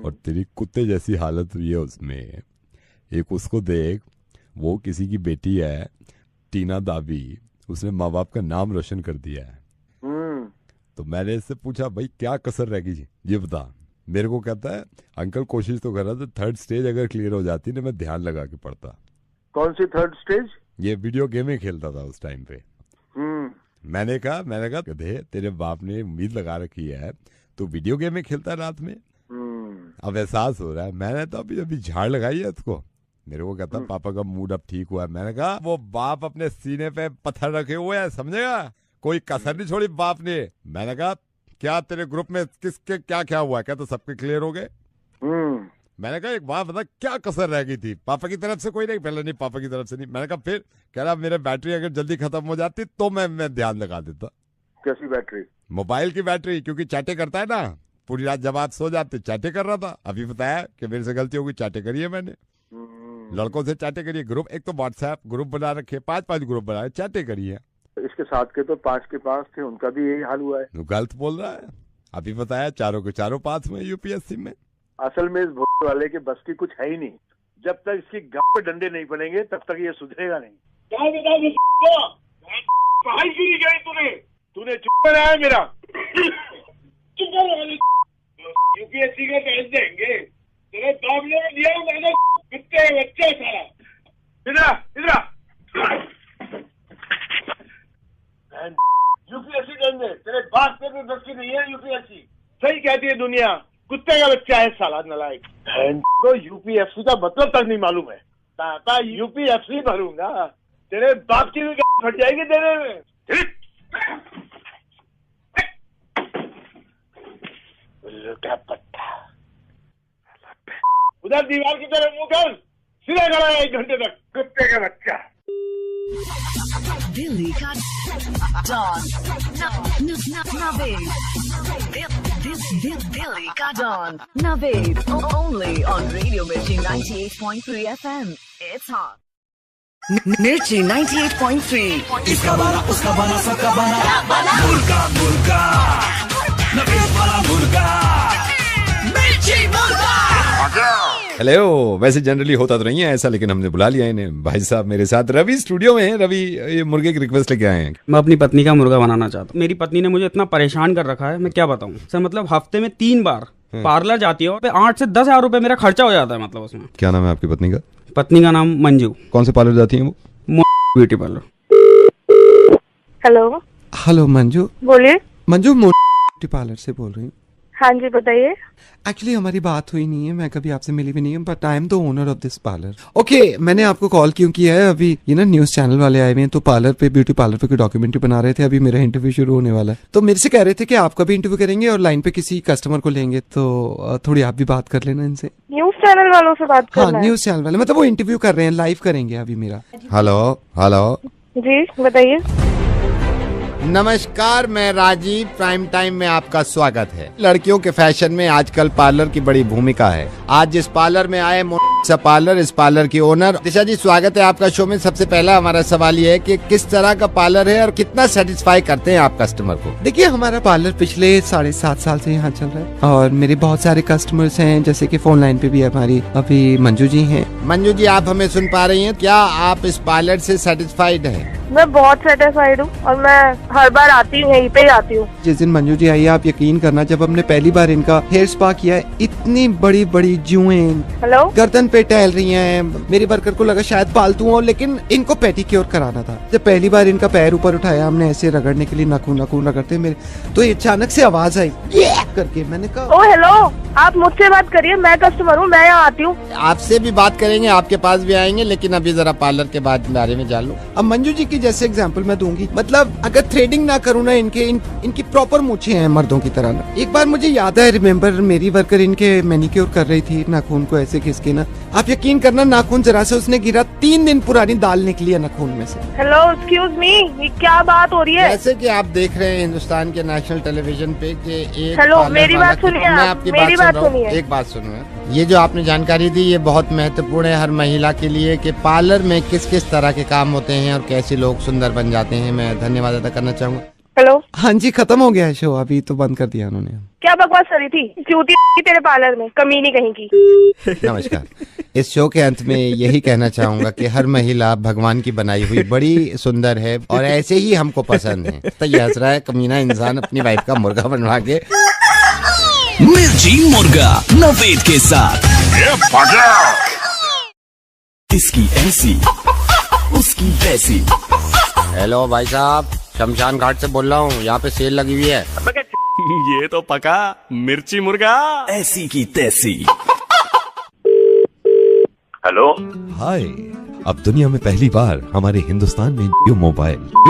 और तेरी कुत्ते जैसी हालत हुई है उसमें। एक उसको देख, वो किसी की बेटी है, टीना दाबी, उसने माँ बाप का नाम रोशन कर दिया है। तो मैंने इससे पूछा भाई क्या कसर रह गई ये बता। मेरे को कहता है अंकल कोशिश तो कर रहा था, 3rd स्टेज अगर क्लियर हो जाती ना मैं ध्यान लगा के पढ़ता। कौन सी 3rd स्टेज? ये वीडियो गेम ही खेलता था उस टाइम पे। मैंने कहा गधे, तेरे बाप ने उम्मीद लगा रखी है तो वीडियो गेम में खेलता है रात में। अब एहसास हो रहा है। मैंने तो अभी झाड़ लगाई है उसको। मेरे को कहता पापा का मूड अब ठीक हुआ है। मैंने कहा वो बाप अपने सीने पे पत्थर रखे हुए है, समझेगा, कोई कसर नहीं छोड़ी बाप ने। मैंने कहा क्या तेरे ग्रुप में किसके क्या क्या हुआ? क्या तो सबके क्लियर हो गए? मैंने कहा एक बात बता, क्या कसर रह गई थी? पापा की तरफ से कोई नहीं? पहले नहीं, पापा की तरफ से नहीं। मैंने कहा फिर? कह रहा मेरे बैटरी अगर जल्दी खत्म हो जाती तो मैं ध्यान लगा देता। कैसी बैटरी? मोबाइल की बैटरी, क्योंकि चैटे करता है ना, पूरी रात जब आप सो जाते चैटे कर रहा था। अभी बताया कि मेरे से गलती होगी, चैटे करी है मैंने, लड़कों से चैटे करिए। ग्रुप एक तो व्हाट्सएप ग्रुप बना रखे, 5-5 ग्रुप बनाए, चैटे करिए। इसके साथ के तो 5 के पास थे, उनका भी यही हाल हुआ है। गलत बोल रहा है। अभी बताया चारों के चारों पास में यूपीएससी में। असल में इस भोले वाले के बस की कुछ है ही नहीं। जब तक इसकी गांव पे डंडे नहीं पड़ेंगे तब तक ये सुधरेगा नहीं। पढ़ाई क्यों नहीं गई तूने चुप कराया मेरा। यूपीएससी का टेस्ट देंगे, तेरे बाप ने दिया मैंने, कितने बच्चे सारा। इधर यूपीएससी देंगे, तेरे बाप पे भी बस की नहीं है यूपीएससी। सही कहती है दुनिया, कुत्ते का बच्चा है साला नालायक। तो यूपीएससी का मतलब तक नहीं मालूम है। पापा यूपीएससी भरूंगा, तेरे बाप की भी फट जाएगी तेरे में। क्या पट्टा, उधर दीवार की तरफ मुंह कर, सीधा खड़ा है 1 घंटे तक, कुत्ते का बच्चा। दिल्ली का डॉन नवेद, दिल्ली का don Naved, only on Radio Mirchi 98.3 FM. It's hot. Mirchi 98.3. इसका बना उसका बना सबका बना मुर्गा मुर्गा, नवेद वाला मुर्गा, मिर्ची मुर्गा। हेलो। वैसे जनरली होता तो नहीं है ऐसा, लेकिन हमने बुला लिया इन्हें। भाई साहब मेरे साथ रवि स्टूडियो में हैं। रवि ये मुर्गे की रिक्वेस्ट लेके आए हैं। मैं अपनी पत्नी का मुर्गा बनाना चाहता हूँ। मेरी पत्नी ने मुझे इतना परेशान कर रखा है, मैं क्या बताऊँ सर। मतलब हफ्ते में 3 बार पार्लर जाती है और 8 से 10 हजार रुपए मेरा खर्चा हो जाता है। मतलब उसमें। क्या नाम है आपकी पत्नी का? पत्नी का नाम मंजू। कौन से पार्लर जाती है वो? Beauty parlour. Hello hello Manju. बोलिए। मंजू ब्यूटी पार्लर से बोल रही हूँ। हाँ जी बताइए। एक्चुअली हमारी बात हुई नहीं है, मैं कभी आपसे मिली भी नहीं हूँ, but I am the owner of this parlour. Okay, मैंने आपको कॉल क्यों किया है, अभी ये ना न्यूज चैनल वाले आए हुए हैं तो पार्लर पे, ब्यूटी पार्लर पे कोई डॉक्यूमेंट्री बना रहे थे। अभी मेरा इंटरव्यू शुरू होने वाला है, तो मेरे से कह रहे थे कि आपका भी इंटरव्यू करेंगे और लाइन पे किसी कस्टमर को लेंगे, तो थोड़ी आप भी बात कर लेना इनसे। न्यूज चैनल वालों से बात करना है? हाँ न्यूज चैनल वाले, मतलब वो इंटरव्यू कर रहे हैं, लाइव करेंगे अभी मेरा। हेलो हेलो जी बताइए। नमस्कार, मैं राजीव। प्राइम टाइम में आपका स्वागत है। लड़कियों के फैशन में आजकल पार्लर की बड़ी भूमिका है। आज जिस पार्लर में आए पार्लर, इस पार्लर की ओनर दिशा जी, स्वागत है आपका शो में। सबसे पहला हमारा सवाल ये है कि किस तरह का पार्लर है और कितना सेटिस्फाई करते हैं आप कस्टमर को? देखिए हमारा पार्लर पिछले 7.5 साल से यहाँ चल रहा है और मेरे बहुत सारे कस्टमर्स हैं, जैसे कि फोन लाइन पे भी हमारी अभी मंजू जी हैं। मंजू जी आप हमें सुन पा रही हैं? क्या आप इस पार्लर से सेटिस्फाइड हैं? मैं बहुत सेटिस्फाइड हूँ और मैं हर बार आती हूँ, यहीं पे ही आती हूँ। जिस दिन मंजू जी आई, आप यकीन करना, जब हमने पहली बार इनका हेयर स्पा किया है, इतनी बड़ी बड़ी जुएं हेलो गर्दन पे टहल रही हैं। मेरी वर्कर को लगा शायद पालतू हो, लेकिन इनको पेडिक्योर कराना था। जब पहली बार इनका पैर ऊपर उठाया हमने ऐसे रगड़ने के लिए, नाखून रगड़ते मेरे, तो अचानक से आवाज आई करके। मैंने कहा ओ हेलो, आप मुझसे बात करिए, मैं कस्टमर हूँ, मैं यहाँ आती हूँ। आपसे भी बात करेंगे, आपके पास भी आएंगे, लेकिन अभी जरा पार्लर के बारे में जान लो। अब मंजू जी की जैसे एग्जांपल मैं दूंगी, मतलब अगर थ्रेडिंग ना करूँ ना, इनकी प्रॉपर मूछें हैं मर्दों की तरह ना। एक बार मुझे याद है, रिमेम्बर मेरी वर्कर इनके मैनिक्योर कर रही थी, नाखून को ऐसे खिसके ना, आप यकीन करना नाखून जरा से उसने गिरा, 3 दिन पुरानी दाल निकली है नाखून में से। हेलो, एक्सक्यूज मी, ये क्या बात हो रही है? जैसे कि आप देख रहे हैं हिंदुस्तान के नेशनल टेलीविजन पे कि एक हेलो, मेरी बात सुनिए, आपकी मेरी बात सुनिए। एक बात सुनिए, ये जो आपने जानकारी दी ये बहुत महत्वपूर्ण है हर महिला के लिए कि पार्लर में किस किस तरह के काम होते हैं और कैसे लोग सुंदर बन जाते हैं। मैं धन्यवाद अदा करना चाहूँगा। हेलो, हाँ जी, खत्म हो गया है शो, अभी तो बंद कर दिया उन्होंने। क्या बकवास कर रही थी चूती तेरे पार्लर में, कमीनी कहीं की। नमस्कार, इस शो के अंत में यही कहना चाहूंगा कि हर महिला भगवान की बनाई हुई बड़ी सुंदर है और ऐसे ही हमको पसंद है। तो ये हंस रहा है कमीना इंसान अपनी वाइफ का मुर्गा बनवा के। मिर्ची मुर्गा नवेद के साथ, इसकी ऐसी उसकी वैसी। हेलो भाई साहब, शमशान घाट से बोल रहा हूँ, यहाँ पे सेल लगी हुई है। ये तो पका मिर्ची मुर्गा ऐसी की तैसी। हेलो, हाय। अब दुनिया में पहली बार हमारे हिंदुस्तान में जियो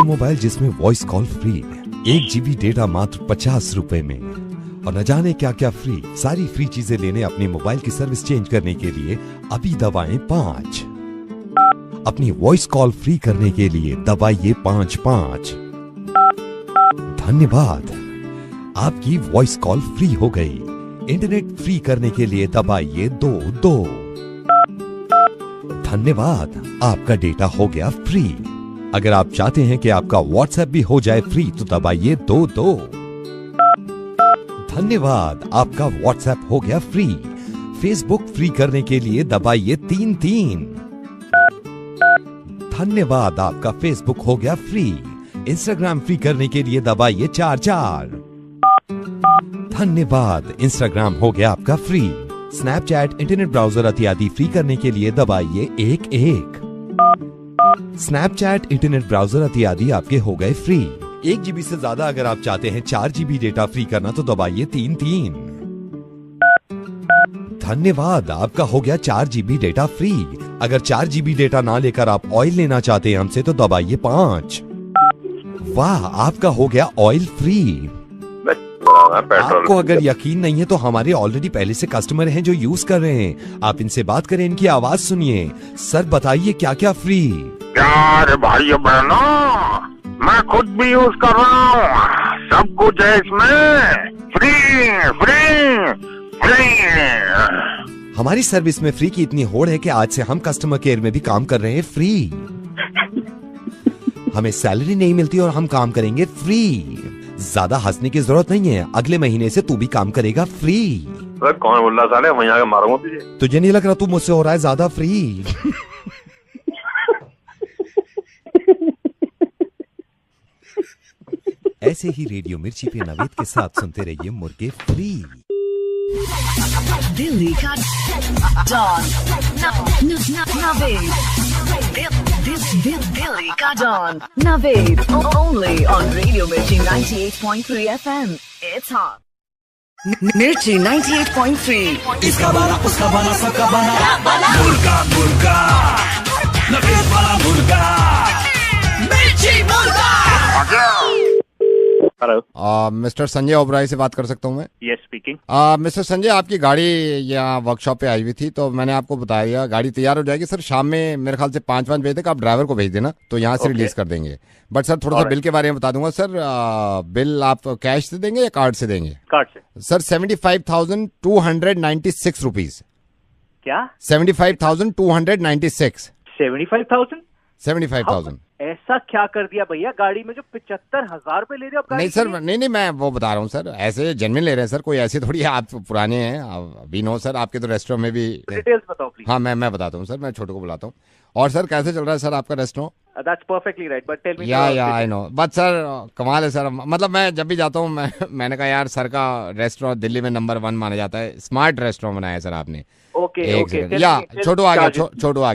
मोबाइल जिसमें voice call free, 1 GB data मात्र 50 रुपए में, और न जाने क्या क्या फ्री। सारी फ्री चीजें लेने अपने मोबाइल की सर्विस चेंज करने के लिए अभी दबाएं 5। अपनी वॉइस कॉल फ्री करने के लिए दबाइए 5। धन्यवाद, आपकी वॉइस कॉल फ्री हो गई। इंटरनेट फ्री करने के लिए दबाइए 2। धन्यवाद, आपका डेटा हो गया फ्री। अगर आप चाहते हैं कि आपका व्हाट्सएप भी हो जाए फ्री तो दबाइए 2। धन्यवाद, आपका व्हाट्सएप हो गया फ्री। फेसबुक फ्री करने के लिए दबाइए 3। धन्यवाद, आपका फेसबुक हो गया फ्री। इंस्टाग्राम फ्री करने के लिए दबाइए 4। धन्यवाद, इंस्टाग्राम हो गया आपका फ्री। स्नैपचैट, इंटरनेट ब्राउजर इत्यादि फ्री करने के लिए दबाइए 1। स्नैपचैट, इंटरनेट ब्राउजर इत्यादि आपके हो गए फ्री। 1 GB से ज्यादा अगर आप चाहते हैं 4 GB डेटा फ्री करना तो दबाइए 3। धन्यवाद, आपका हो गया 4 GB डेटा फ्री। अगर 4 GB डेटा ना लेकर आप ऑयल लेना चाहते हैं हमसे तो दबाइए 5। वाह, आपका हो गया ऑयल फ्री। आपको अगर यकीन नहीं है तो हमारे ऑलरेडी पहले से कस्टमर हैं जो यूज कर रहे हैं, आप इनसे बात करें, इनकी आवाज सुनिए। सर बताइए क्या क्या फ्री? यार भाई बहनों, मैं खुद भी यूज कर रहा हूँ, सब कुछ है इसमें, फ्री। हमारी सर्विस में फ्री की इतनी होड़ है कि आज से हम कस्टमर केयर में भी काम कर रहे हैं फ्री। हमें सैलरी नहीं मिलती और हम काम करेंगे फ्री। ज्यादा हंसने की जरूरत नहीं है, अगले महीने से तू भी काम करेगा फ्री। कौन बोल रहा साले, वहीं आके मारूंगा तुझे। तुझे नहीं लग रहा तू मुझसे हो रहा है ज्यादा फ्री? ऐसे ही रेडियो मिर्ची पे नवेद के साथ सुनते रहिए मुर्गे फ्री। दिल्ली का डॉन नवेद, दिल्ली का don Naved, only on Radio Mirchi 98.3 FM। It's hot. मिर्ची 98.3। इसका बना उसका बना सबका बना मुर्गा मुर्गा नवेद वाला मुर्गा मिर्ची मुर्गा। हेलो, मिस्टर संजय ओबराय से बात कर सकता हूँ मैं? Yes, speaking. मिस्टर संजय, आपकी गाड़ी यहाँ वर्कशॉप पे आई हुई थी तो मैंने आपको बताया गाड़ी तैयार हो जाएगी सर। शाम में मेरे ख्याल से 5 बजे तक आप ड्राइवर को भेज देना तो यहाँ से रिलीज कर देंगे। बट सर थोड़ा सा बिल के बारे में बता दूंगा सर। बिल आप कैश से देंगे या कार्ड से देंगे? कार्ड से। Sir 75,296 rupees. क्या? 75,296। 75,000? ऐसा क्या कर दिया भैया, गाड़ी में जो 75,000 रुपए ले रहे हो? नहीं सर, नहीं, मैं वो बता रहा हूँ सर, ऐसे जेन्युइन ले रहे हैं सर, कोई ऐसे थोड़ी है, आप पुराने हैं अभी। नो सर, आपके तो रेस्टोरेंट में भी डिटेल्स बताओ प्लीज। हाँ, मैं बताता हूँ सर, मैं छोटू को बुलाता हूँ। और सर कैसे चल रहा है सर आपका restaurant? That's perfectly right, but tell me. या आई नो, बट सर कमाल है सर। मतलब मैं जब भी जाता हूँ मैंने कहा यार सर का रेस्टोरेंट दिल्ली में नंबर 1 माना जाता है। स्मार्ट रेस्टोरेंट बनाया है सर आपने। ओके। या छोटू आ गया सर, छोटू आ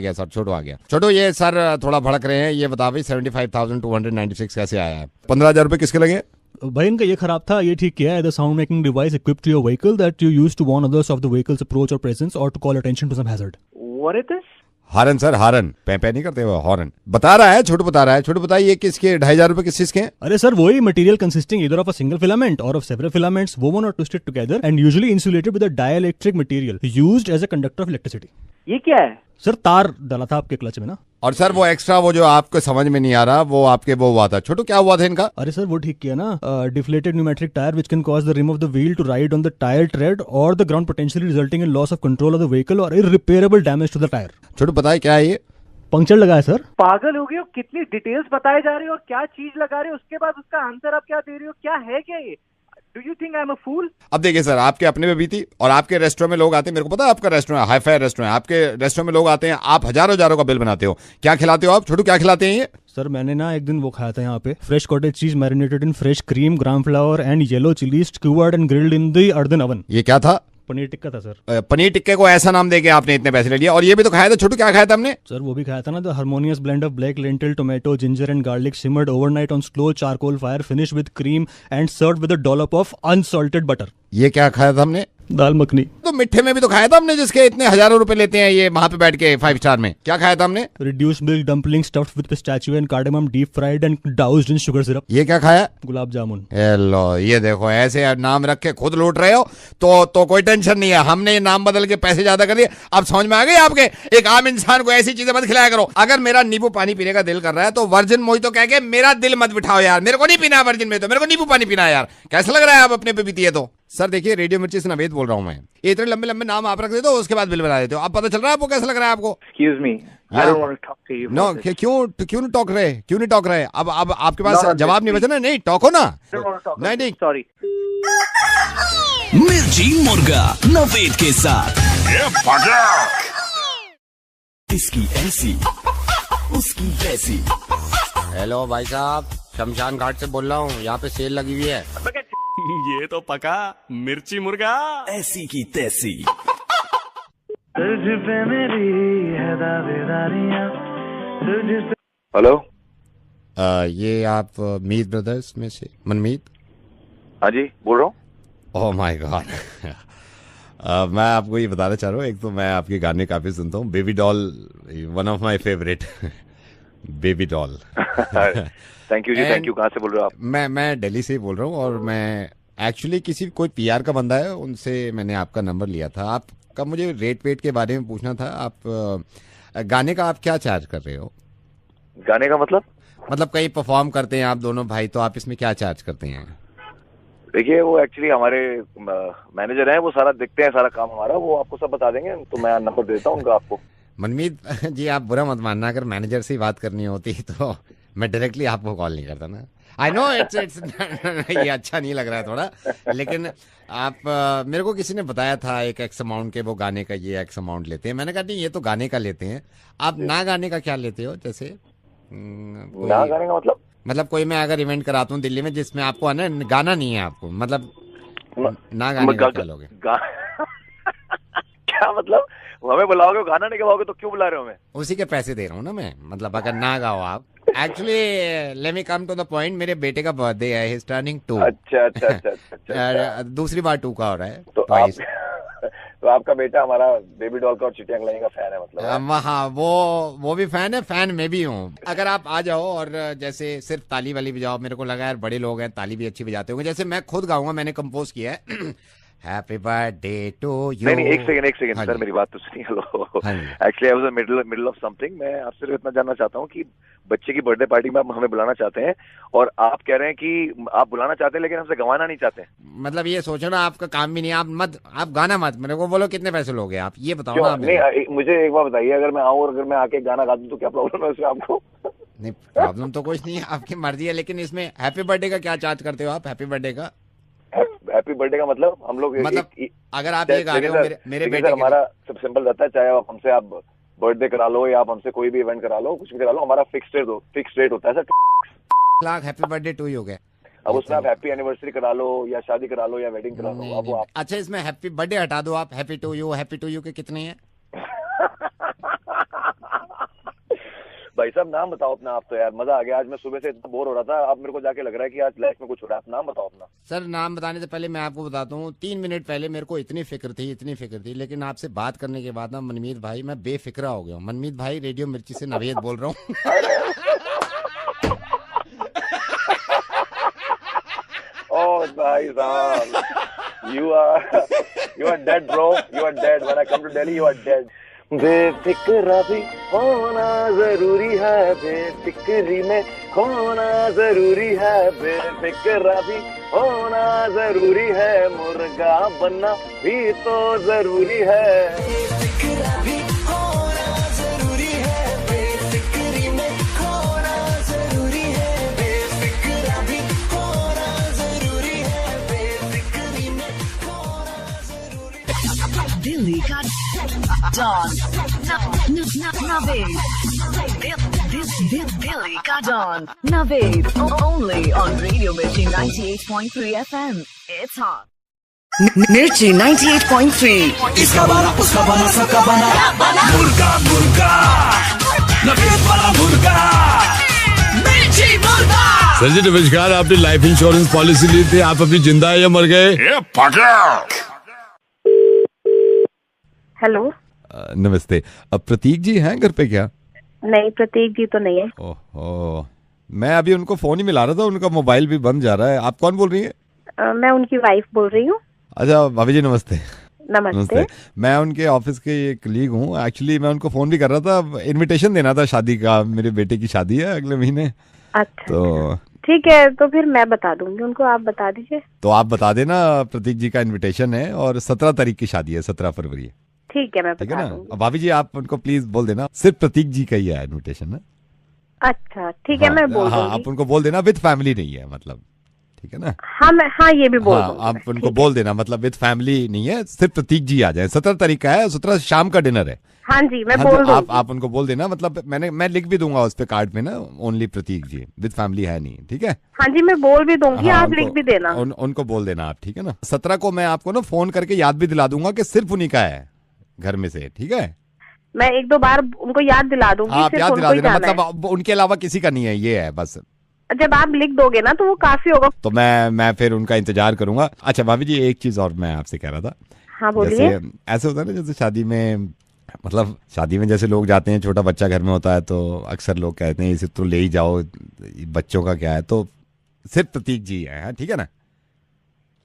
गया। छोटू, ये सर थोड़ा भड़क रहे हैं, ये बता भाई 75,296 कैसे आया है? 15,000 रुपए किसके लगे? भाई इनका ये खराब था, ये ठीक किया है। The sound making device equipped to your vehicle that you use to warn others of the vehicles approach और प्रेजेंस और to call attention to some hazard. What is this? Horn sir, horn पे नहीं करते हो, horn बता रहा है, छोटू बता रहा है। छोटू बताइए किसके 2,500 रुपए किस चीज के हैं? अरे सर वही material consisting either of a single filament or of several filaments woven or twisted together and usually insulated with a dielectric material used as a conductor of electricity. ये क्या है सर? तार डाला था आपके क्लच में ना। और सर वो एक्स्ट्रा वो जो आपको समझ में नहीं आ रहा वो आपके वो हुआ था। छोटू क्या हुआ था इनका? अरे सर वो ठीक किया ना, deflated pneumatic tyre which can cause the rim of the wheel to ride on the tyre tread और the ground potentially resulting in loss of control of the vehicle और irreparable damage to the tyre. Chhotu बताइए क्या है ये? Puncture लगा है sir. पागल हो गए हो, कितनी डिटेल्स बताए जा रही हो और क्या चीज लगा रहे हो, उसके बाद उसका आंसर आप क्या दे रही हो, क्या है क्या ये? Do you think I am a fool? अब देखिए सर, आपके अपने में भी थी और आपके रेस्टोरेंट में लोग आते हैं, मेरे को पता है आपका रेस्टोरेंट हाई फाई रेस्टोरेंट, आपके रेस्टोरेंट में लोग आते हैं, आप हजारों का बिल बनाते हो। क्या खिलाते हो आप छोटू, क्या खिलाते हैं ये? सर मैंने ना एक दिन वो खाया था यहाँ पे, fresh cottage cheese marinated in fresh cream, gram flour and yellow chillies skewered and grilled in the earthen oven. ये क्या था? पनीर टिक्का था सर। पनीर टिक्के को ऐसा नाम देके आपने इतने पैसे ले लिया। और ये भी तो खाया था छोटू, क्या खाया था हमने? सर वो भी खाया था ना, the harmonious blend of black lentil, tomato, ginger and garlic simmered overnight on slow charcoal fire, finish with cream and served with a dollop of unsalted butter. ये क्या खाया था हमने? दाल मखनी। तो मिठे में भी तो खाया था हमने, जिसके इतने हजारों रुपए लेते हैं ये वहां पे बैठ के 5 स्टार में। क्या खाया था हमने? Reduced milk dumpling stuffed with pistachio and cardamom, deep fried and doused in sugar syrup. ये क्या खाया? गुलाब जामुन। लो ये देखो, ऐसे नाम रख के खुद लूट रहे हो तो कोई टेंशन नहीं है। हमने ये नाम बदल के पैसे ज्यादा कर दिए। अब समझ में आ गई आपके? एक आम इंसान को ऐसी चीजें मत खिलाया करो। अगर मेरा नींबू पानी पीने का दिल कर रहा है तो वर्जिन मोहितो कह के मेरा दिल मत बिठाओ यार। मेरे को नहीं पीना वर्जिन में, तो मेरे को नींबू पानी पीना है यार। कैसा लग रहा है आप अपने पे पीती है तो? सर देखिए, रेडियो मिर्ची से नवेद बोल रहा हूँ मैं। इतने लंबे लंबे नाम आप रख देते हो, उसके बाद बिल बना देते हो। अब पता चल रहा है आपको? कैसा लग रहा है आपको? Excuse me, I don't want to talk to you. No क्यों नहीं टॉक रहे? क्यों नहीं टॉक रहे? अब आपके पास जवाब नहीं बचा ना? नहीं टॉक हो ना। नहीं सॉरी। मिर्ची मुर्गा नवेद के साथ इसकी ऐसी उसकी वैसी। हेलो भाई साहब, शमशान घाट से बोल रहा हूँ, यहाँ पे सेल लगी हुई है। ये तो पका मिर्ची मुर्गा ऐसी की तैसी। हेलो, ये आप मीत ब्रदर्स में से मनमीत? हाँ जी बोल रहा हूँ। ओह माय गॉड। मैं आपको ये बताना चाह रहा हूँ, एक तो मैं आपके गाने काफी सुनता हूँ। Baby doll one of my favourite. Baby doll. Thank you ji, thank you. कहाँ से बोल रहे हो आप? मैं दिल्ली से ही बोल रहा हूँ और मैं एक्चुअली कोई पीआर का बंदा है, उनसे मैंने आपका नंबर लिया था। आपका मुझे रेट वेट के बारे में पूछना था। आप गाने का आप क्या चार्ज कर रहे हो? गाने का मतलब कहीं परफॉर्म करते हैं आप दोनों भाई, तो आप इसमें क्या चार्ज करते हैं? देखिए, वो एक्चुअली हमारे मैनेजर हैं, वो सारा देखते हैं, सारा काम हमारा, वो आपको सब बता देंगे। तो मैं नंबर देता हूँ उनका आपको। मनमीत जी, आप बुरा मत मानना, अगर मैनेजर से ही बात करनी होती तो मैं डायरेक्टली आपको कॉल नहीं करता ना। आई नो इट्स ये अच्छा नहीं लग रहा है थोड़ा, लेकिन आप मेरे को किसी ने बताया था एक एक्स अमाउंट के, वो गाने का ये एक्स अमाउंट लेते हैं। मैंने कहा नहीं, ये तो गाने का लेते हैं। आप ना गाने का क्या लेते हो? जैसे ना गाने का मतलब कोई मैं अगर इवेंट कराता हूँ दिल्ली में जिसमें आपको ना गाना नहीं है, आपको मतलब ना गाने का क्या लोगे? क्या मतलब? हमें बुलाओगे, गाना नहीं गवाओगे तो क्यों बुला रहे हो हमें? उसी के पैसे दे रहा हूँ ना मैं, मतलब अगर ना गाओ आप। Actually let me come to the point, मेरे बेटे का बर्थडे है, ही इज टर्निंग 2। अच्छा। दूसरी बार 2 का हो रहा है। तो आपका बेटा हमारा बेबी डॉल का और चिटिया अंगलाई का फैन है मतलब? हाँ, वो भी फैन है, फैन मैं भी हूँ। अगर आप आ जाओ और जैसे सिर्फ ताली वाली बजाओ, मेरे को लगा यार बड़े लोग हैं, ताली भी अच्छी बजाते होंगे। जैसे मैं खुद गाऊंगा, मैंने कंपोज किया है हैप्पी बर्थडे टू यू। नहीं, एक सेकंड सर, मेरी बात तो सुनिए। Hello, actually I was in middle of something. मैं आपसे इतना जानना चाहता हूँ कि बच्चे की बर्थडे पार्टी में आप हमें बुलाना चाहते हैं और आप कह रहे हैं कि आप बुलाना चाहते हैं लेकिन हमसे गंवाना नहीं चाहते। मतलब ये सोचो ना, आपका काम भी नहीं, आप गाना मत, मेरे को बोलो कितने पैसे लोगे आप, ये बताओ ना। नहीं, मुझे एक बार बताइए, अगर मैं आऊँ और अगर मैं आके गाना गा दूं तो क्या प्रॉब्लम है उसमें आपको? नहीं, प्रॉब्लम तो कुछ नहीं है, आपकी मर्जी है। लेकिन इसमें हैप्पी बर्थडे का क्या चार्ज करते हो आप? हैप्पी बर्थडे का का मतलब हम लोग अगर आप ये गा रहे हो मेरे बेटे, हमारा सब सिंपल रहता है। चाहे आप हमसे आप बर्थडे करा लो या आप हमसे कोई भी इवेंट करा लो, कुछ भी करा लो, हमारा फिक्स रेट होता है sir. Lakh happy birthday to you गए। अब उसमें आप हैप्पी एनिवर्सरी करा लो या शादी करा लो या वेडिंग करा लो, अब आप। अच्छा, इसमें हैप्पी बर्थडे हटा दो आप, हैप्पी टू यू के कितने हैं? भाई साहब नाम बताओ अपना। आप तो यार मजा आ गया, आज मैं सुबह से इतना बोर हो रहा था, अब मेरे को जाके लग रहा है कि आज लाइफ में कुछ हो रहा है। आप नाम बताओ अपना। सर नाम बताने से पहले मैं आपको बताता हूँ, 3 मिनट पहले मेरे को इतनी फिक्र थी, लेकिन आपसे बात करने के बाद ना मनमीत भाई मैं बेफिक्रा हो गया हूँ। मनमीत भाई रेडियो मिर्ची से नवेद बोल रहा हूँ। ओ भाई साहब, you are dead bro, you are dead. When I come to Delhi, you are dead. बेफिक्रा भी होना जरूरी है, बेफिक्री में होना जरूरी है, बेफिक्रा भी होना जरूरी है, मुर्गा बनना भी तो जरूरी है। बेफिक्रा भी होना जरूरी है, बेफिक्री में होना जरूरी है, बेफिक्रा भी होना जरूरी है, बेफिक्री में होना जरूरी है। दिल्ली का डॉन नवेद, दिल्ली का don Naved, only on Radio Mirchi 98.3 FM. It's hot. Mirchi 98.3. इसका बना उसका बना सबका बना मुर्गा मुर्गा नवेद वाला मुर्गा मिर्ची मुर्गा। सर जी नमस्कार, आपने लाइफ इंश्योरेंस पॉलिसी ली थी, आप अभी जिंदा है या मर गए? हेलो नमस्ते। अब प्रतीक जी हैं घर पे क्या? नहीं, प्रतीक जी तो नहीं है। ओहो, मैं अभी उनको फोन ही मिला रहा था, उनका मोबाइल भी बंद जा रहा है। आप कौन बोल रही हैं? मैं उनकी वाइफ बोल रही हूँ। अच्छा भाभी जी नमस्ते। नमस्ते। मैं उनके ऑफिस के कलीग हूँ। एक्चुअली मैं उनको फोन भी कर रहा था, इनविटेशन देना था शादी का, मेरे बेटे की शादी है अगले महीने। अच्छा तो ठीक है, तो फिर मैं बता दूंगी उनको, आप बता दीजिए। तो आप बता देना, प्रतीक जी का इनविटेशन है और 17 तारीख की शादी है, 17 फरवरी। ठीक है, मैं ठीक है बता ना। दूंगी। अब भाभी जी आप उनको प्लीज बोल देना, सिर्फ प्रतीक जी का ही है इनविटेशन है। अच्छा ठीक है, मैं बोल दूंगी। आप उनको बोल देना विद फैमिली नहीं है, मतलब ठीक है ना। हाँ ये भी बोल दूंगी। आप उनको बोल देना, मतलब विद फैमिली नहीं है, सिर्फ प्रतीक जी आ जाए। 17 तारीख का है, 17 शाम का डिनर है। हाँ जी, मैं हाँ, बोल तो दूंगी। आप उनको बोल देना, मतलब मैं लिख भी दूंगा उस पे कार्ड में ना, only Prateek ji, with family है नहीं। ठीक है। हाँ जी, मैं बोल भी दूंगी, हाँ, आप लिख भी देना। उनको बोल देना आप, ठीक है ना। 17 को मैं आपको ना फोन करके याद भी दिला दूंगा कि सिर्फ उन्हीं का है घर में से। ठीक है, मैं 1-2 बार उनको याद दिला दूंगी। आप सिर्फ याद उनको दिला ही देना, जाना है। मतलब उनके अलावा किसी का नहीं है, ये है बस। जब आप लिख दोगे ना तो वो काफी होगा। तो मैं फिर उनका इंतजार करूंगा। अच्छा भाभी जी एक चीज और मैं आपसे कह रहा था। हाँ बोलिए। जैसे ऐसे होता है ना, जैसे शादी में, मतलब शादी में जैसे लोग जाते हैं, छोटा बच्चा घर में होता है, तो अक्सर लोग कहते हैं इसे तो ले ही जाओ, बच्चों का क्या है। तो सिर्फ प्रतीक जी है, ठीक है ना।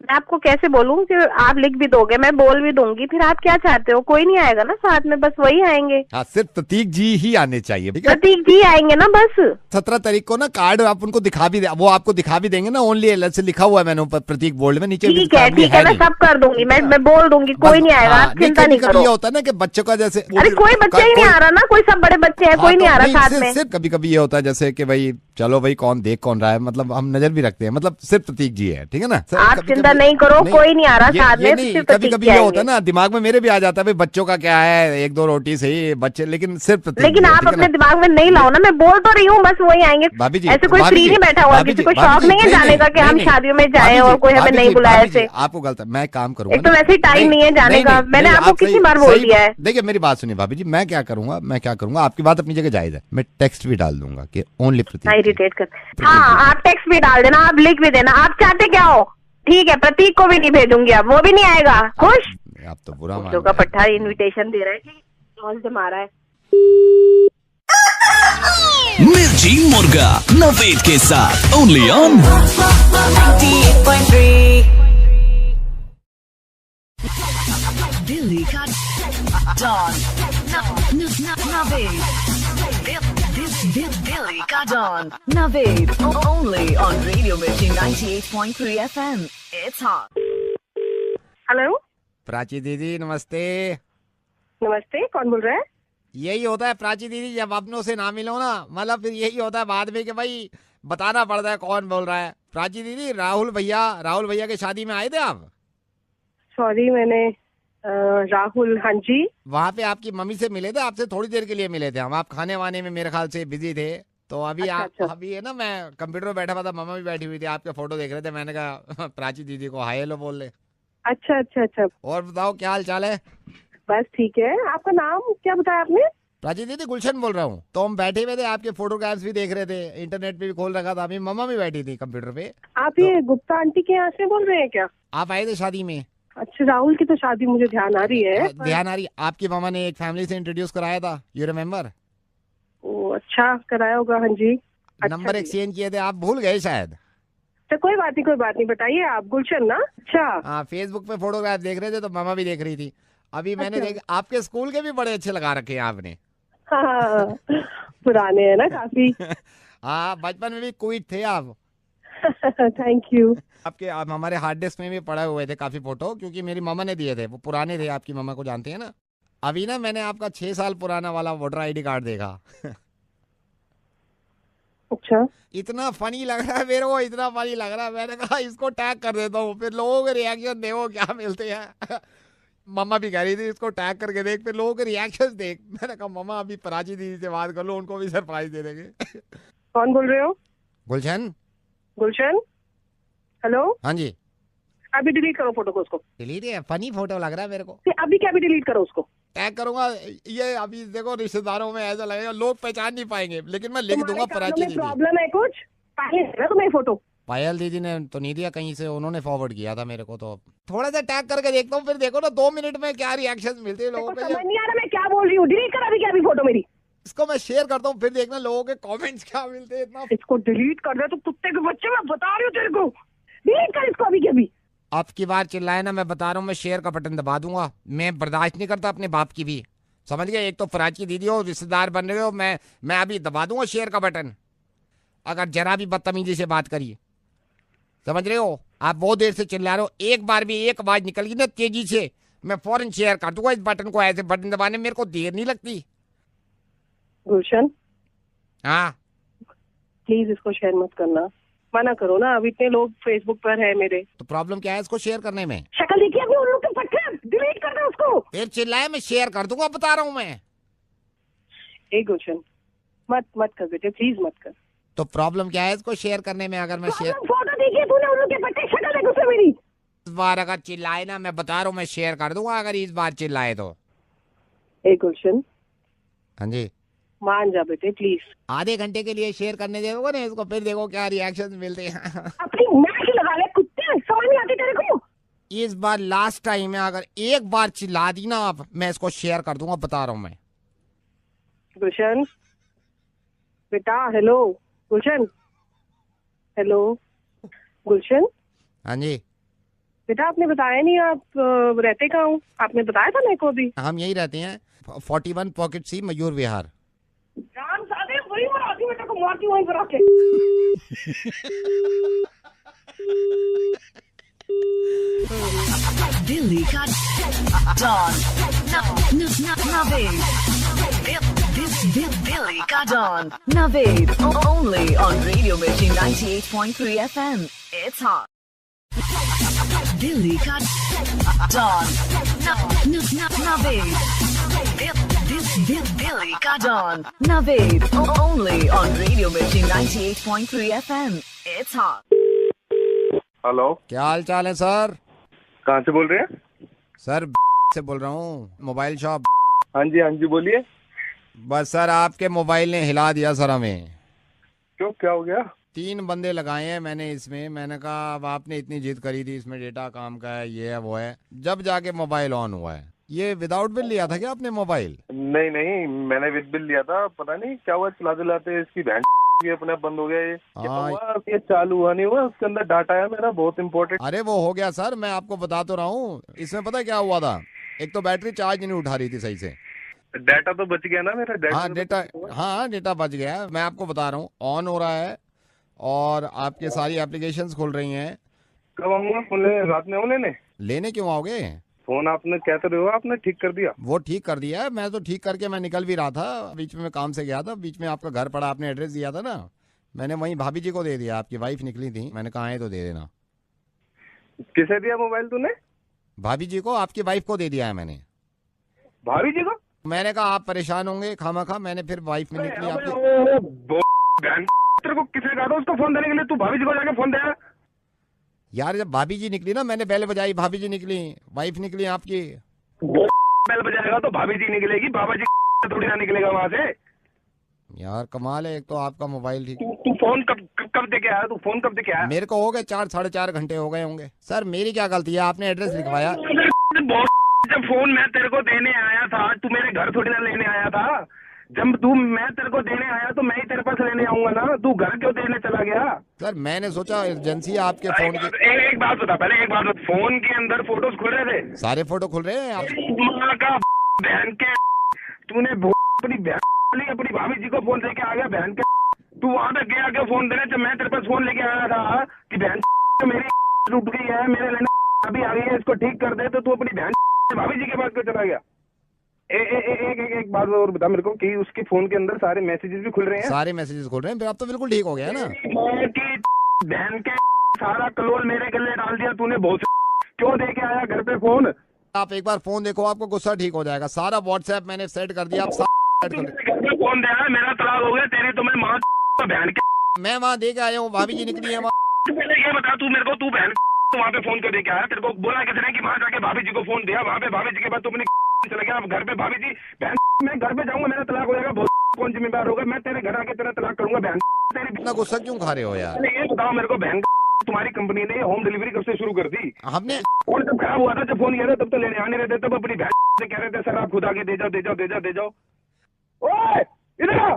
मैं आपको कैसे बोलूं कि आप लिख भी दोगे, मैं बोल भी दूंगी, फिर आप क्या चाहते हो? कोई नहीं आएगा ना साथ में, बस वही आएंगे। हाँ, सिर्फ प्रतीक जी ही आने चाहिए, ठीक है। प्रतीक जी आएंगे ना बस। 17 तारीख को ना कार्ड आप उनको दिखा भी, वो आपको दिखा भी देंगे ना, ओनली एल से लिखा हुआ है मैंने ऊपर प्रतीक बोल्ड में, नीचे ठीक है, मैं सब कर दूंगी, मैं बोल दूंगी, कोई नहीं आएगा, आप चिंता नहीं करो। ये होता है ना कि बच्चों का जैसे, अरे कोई बच्चा ही नहीं आ रहा ना, कोई सब बड़े बच्चे हैं, कोई नहीं आ रहा साथ में। सिर्फ कभी कभी ये होता है जैसे कि भाई चलो भाई कौन देख कौन रहा है, मतलब हम नजर भी रखते हैं, मतलब सिर्फ प्रतीक जी है, ठीक है ना। आप चिंता नहीं करो, कोई नहीं आ रहा साथ में। कभी कभी ये होता है ना, दिमाग में मेरे भी आ जाता है भाई बच्चों का क्या है, 1-2 रोटी सही बच्चे, लेकिन सिर्फ प्रतीक। लेकिन आप अपने दिमाग में नहीं लाओ ना, मैं बोल तो रही हूँ, बस वही आएंगे। भाभी जी ऐसे कोई फ्री नहीं बैठा हुआ, किसी को शौक नहीं है जाने का कि हम शादियों में जाए और कोई हमें नहीं बुलाया ऐसे। आपको गलत है, मैं काम करूंगा। एक तो वैसे ही टाइम नहीं है जाने का, मैंने आपको कितनी बार बोल दिया है। देखिए मेरी बात सुनिए भाभी जी, मैं क्या करूंगा, आपकी बात अपनी जगह जायज है, मैं टेक्स्ट भी डाल दूंगा कि ओनली प्रतीक। इरिटेट कर, हाँ आप टेक्स्ट भी डाल देना, आप लिख भी देना, आप चाहते क्या हो। ठीक है, प्रतीक को भी नहीं भेजूंगी, अब वो भी नहीं आएगा। खुश? आप तो बुरा मान का पट्टा इनविटेशन दे रहा है कि कौन से मारा है। मिर्ची मुर्गा नवेद के साथ ओनली ऑन 98.3 दिल्ली का डॉन नवेद, दिल्ली का don Naved, only on Radio Mirchi 98.3 FM. It's hot. Hello Prachi दीदी नमस्ते। नमस्ते, कौन बोल रहा है? यही होता है प्राची दीदी, जब अपनों से ना मिलो ना, मतलब फिर यही होता है बाद में कि भाई बताना पड़ता है कौन बोल रहा है। प्राची दीदी राहुल भैया के शादी में आए थे आप? सॉरी, मैंने राहुल, हाँ जी। वहाँ पे आपकी मम्मी से मिले थे, आपसे थोड़ी देर के लिए मिले थे हम, आप खाने वाने में मेरे ख्याल से बिजी थे। तो अभी अच्छा। अभी है ना, मैं कंप्यूटर पे बैठा हुआ था, मम्मा भी बैठी हुई थी, आपके फोटो देख रहे थे, मैंने कहा प्राची दीदी को हाय हेलो बोल ले। अच्छा। और बताओ क्या हाल चाल है? बस ठीक है। आपका नाम क्या बताया आपने? प्राची दीदी गुलशन बोल रहा हूँ। तो हम बैठे हुए थे, आपके फोटोग्राफ्स भी देख रहे थे, इंटरनेट पे भी खोल रखा था, अभी मम्मा भी बैठी थी कंप्यूटर पे। आप ये गुप्ता आंटी के यहाँ से बोल रहे हैं क्या? आप आए थे शादी में? अच्छा, राहुल की तो शादी मुझे ध्यान आ रही है। ध्यान आ रही। आपकी मामा ने एक फैमिली से इंट्रोड्यूस कराया था, यू रिमेम्बर? ओ अच्छा, कराया होगा। हाँ जी। नंबर एक्सचेंज किए थे, आप भूल गए शायद। तो कोई बात नहीं, बताइए आप। गुलशन ना? अच्छा हाँ, फेसबुक पे फोटोग्राफ देख रहे थे तो मामा भी देख रही थी। अभी मैंने देख, आपके स्कूल के भी बड़े अच्छे लगा रखे हैं आपने। हाँ, पुराने हैं ना काफी। हाँ, बचपन में भी क्विट थे आप। Thank you. आपके हमारे हार्ड डिस्क में भी पड़े हुए थे काफी फोटो, क्योंकि मेरी मामा ने दिए थे, वो पुराने थे। आपकी मामा को जानते हैं ना? अभी ना मैंने आपका 6 साल पुराना वाला वोटर आईडी कार्ड देखा। अच्छा, इतना फनी लग रहा है मेरे को, इतना फनी लग रहा है। मैंने कहा इसको टैग कर देता हूँ, फिर लोगों के रिएक्शन देखो क्या मिलते हैं। मम्मा भी कह रही थी इसको टैग करके देख, फिर लोगों के रिएक्शन देख। मैंने कहा मम्मा अभी प्राची दीदी से बात कर लो, उनको भी सरप्राइज दे देंगे। कौन बोल रहे हो? गुलशन। गुलशन, हेलो। हाँ जी। अभी डिलीट करो फोटो को, उसको डिलीट है? फनी फोटो लग रहा है मेरे को। अभी क्या, अभी डिलीट करो उसको। टैग करूंगा ये, अभी देखो रिश्तेदारों में ऐसा लगेगा, लोग पहचान नहीं पाएंगे, लेकिन मैं लिख दूंगा प्राची दीदी। प्रॉब्लम है कुछ? तुम्हें फोटो पायल दीदी ने तो नहीं दिया, कहीं से उन्होंने फॉरवर्ड किया था मेरे को। तो थोड़ा सा टैग करके देखता हूँ, फिर देखो ना 2 मिनट में क्या रिएक्शन मिलते हैं लोगों के। समझ नहीं आ रहा मैं क्या बोल रही हूँ। डिलीट कर अभी क्या, अभी फोटो मेरी। इसको मैं शेयर करता हूँ, फिर देखना लोगों के कमेंट्स क्या मिलते हैं। इतना इसको डिलीट कर दे तो कुत्ते के बच्चे, मैं बता रही हूँ तेरे को। डिलीट कर इसको अभी के अभी। अब की बार चिल्लाए ना, मैं बता रहा हूँ, मैं शेयर का बटन दबा दूंगा। मैं बर्दाश्त नहीं करता अपने बाप की भी, समझ गए? एक तो प्राची दीदी हो, रिश्तेदार बन रहे हो, मैं अभी दबा दूंगा शेयर का बटन अगर जरा भी बदतमीजी से बात करिए, समझ रहे हो? आप बहुत देर से चिल्ला रहे हो, एक बार भी एक आवाज निकल गई ना तेजी से, मैं फौरन शेयर कर दूंगा इस बटन को। ऐसे बटन दबाने में मेरे को देर नहीं लगती। गुलशन, हाँ प्लीज इसको शेयर मत करना, मना करो ना। अब इतने लोग फेसबुक पर है मेरे। तो प्रॉब्लम क्या है इसको शेयर करने में? शक्ल देखिए अभी उन लोग के पट्टे, डिलीट कर दो उसको। फिर चिल्लाए, मैं शेयर कर दूंगा, बता रहा हूँ मैं। ए गुलशन, मत कर बेटे, प्लीज मत कर। तो प्रॉब्लम क्या है इसको शेयर करने में? अगर मैं शेयर, फोटो देखिए तूने उन लोग के पट्टे, शक्ल देख उससे मेरी। इस बार अगर चिल्लाए ना, मैं बता रहा हूँ मैं शेयर कर दूंगा अगर इस बार चिल्लाए तो। ए गुलशन, हाँ जी, मान जा बेटे प्लीज। आधे घंटे के लिए शेयर करने देगा ना इसको, फिर देखो क्या रिएक्शन मिलते हैं। अपनी नाक ही लगा ले कुत्ते, समझ नहीं आती तेरे को। इस बार लास्ट टाइम है, अगर एक बार चिल्ला दी ना आप, मैं इसको शेयर कर दूंगा, बता रहा हूँ मैं। गुलशन बेटा, हेलो गुलशन, हेलो गुलशन। हाँ जी बेटा, आपने बताया नहीं आप रहते कहाँ हो? आपने बताया था मेरे को अभी। हम यही रहते हैं, 41 पॉकेट सी, मयूर विहार। जान सादे वही मारती, बेटा को मारती वहीं पर आके। दिल्ली का डॉन नवेद, दिल्ली का don Naved, only on Radio Mirchi 98.3 FM. It's hot. Delhi का डॉन नवेद, दिल्ली का don Naved, only on Radio Mirchi 98.3 FM. It's hot. Hello, क्या हाल चाल है सर? कहाँ से बोल रहे हैं? सर से बोल रहा हूँ, मोबाइल शॉप। हाँ जी बोलिए। बस सर आपके मोबाइल ने हिला दिया सर हमें। क्यों, क्या हो गया? 3 बंदे लगाए हैं मैंने इसमें। मैंने कहा अब आपने इतनी जिद करी थी, इसमें डेटा काम का है, ये है वो है, जब जाके मोबाइल ऑन हुआ है। ये विदाउट बिल लिया था क्या आपने मोबाइल? नहीं, मैंने विद बिल लिया था। पता नहीं क्या हुआ, चलाते इसकी बहन ये अपने बंद हो गया। ये चालू हुआ नहीं हुआ, उसके अंदर डाटा है मेरा बहुत इंपॉर्टेंट। अरे वो हो गया सर, मैं आपको बता तो रहा हूँ। इसमें पता क्या हुआ था, एक तो बैटरी चार्ज नहीं उठा रही थी सही से। डाटा तो बच गया ना मेरा? डेटा बच गया। मैं आपको बता रहा हूँ, ऑन हो रहा है और आपके सारी एप्लीकेशंस खुल रही हैं। कब आऊंगा फोन रात में? लेने क्यों आओगे? फोन आपने कहते रहे हो, आपने ठीक कर दिया? वो ठीक कर दिया है, मैं तो ठीक करके मैं निकल भी रहा था। बीच में मैं काम से गया था, बीच में आपका घर पड़ा, आपने एड्रेस दिया था ना, मैंने वहीं भाभी जी को दे दिया। आपकी वाइफ निकली थी, मैंने कहा है तो दे देना। किसे दिया मोबाइल तूने? भाभी जी को, आपकी वाइफ को दे दिया है मैंने। भाभी जी को? मैंने कहा आप परेशान होंगे खामा, मैंने फिर वाइफ में निकली आपकी। तेरे को किसने कहा था उसको फोन देने के लिए? तू भाभी जी को जाके फोन दे यार। जब भाभी जी निकली ना, मैंने बेल बजाई, भाभी जी निकली, वाइफ निकली आपकी। बेल बजाएगा तो भाभी जी निकलेगी, बाबा जी थोड़ी ना निकलेगा वहाँ से। यार कमाल है, एक तो आपका मोबाइल ठीक। तू फोन कब दे के आया? तू फोन कब दे के आया? मेरे को हो गए 4-4.5 घंटे हो गए होंगे। सर मेरी क्या गलती है, आपने एड्रेस लिखवाया। जब फोन मैं तेरे को देने आया था, तू मेरे घर थोड़ी ना लेने आया था। जब मैं तेरे को देने आया तो मैं ही तेरे पास लेने आऊंगा ना। तू घर क्यों देने चला गया? सर मैंने सोचा इमरजेंसी आपके फोन की। एक बात बता, पहले एक बात बता, फोन के अंदर फोटोज खुल रहे थे? सारे फोटो खुल रहे हैं माँ का बहन के, तूने अपनी बहन अपनी भाभी जी को फोन लेके आ गया बहन के। तू वहां तक गया क्या फोन देने? जब मैं तेरे पास फोन लेके आया था कि बहन मेरी टूट गई है, मेरे लेने अभी आ गई है, इसको ठीक कर दे, तो तू अपनी बहन भाभी जी के पास क्यों चला गया? एक बात और बता मेरे को कि उसके फोन के अंदर सारे मैसेजेस भी खुल रहे हैं? सारे मैसेजेस खुल रहे हैं, अब तो बिल्कुल ठीक हो गया ना। बहन के सारा कलोल मेरे गले डाल दिया तूने। बहुत क्यों दे के आया घर पे फोन? आप एक बार फोन देखो, आपको गुस्सा ठीक हो जाएगा। सारा व्हाट्सएप मैंने सेट कर दिया, आप फोन दे मेरा तलाक हो गया, तेरी तो मैं माँ बहन के। मैं वहाँ दे के आया हूँ, भाभी जी निकली है। पहले ये बता तू मेरे को, तू बहन वहाँ पे फोन कर दे के आया? तेरे को बोला किसने कि वहाँ जाके भाभी जी को फोन दिया? वहाँ पे भाभी जी के बाद तू अपनी चला गया। अब घर पे भाभी जी बहन, मैं घर पे जाऊंगा मेरा तलाक हो जाएगा, बहुत कौन जिम्मेदार होगा? मैं तेरे घर आके तेरा तलाक करूंगा बहन। तेरी इतना गुस्सा क्यों खा रहे हो यार? ये बताओ मेरे को बहन, तुम्हारी कंपनी ने होम डिलीवरी कब से शुरू कर दी? हमने फोन जब खराब हुआ था, जब फोन किया था तब तो लेने आने रहते, तब अपनी बहन से कह रहे थे सर आप खुद आके दे जाओ दे जाओ दे जाओ दे जाओ। ओए इधर आ।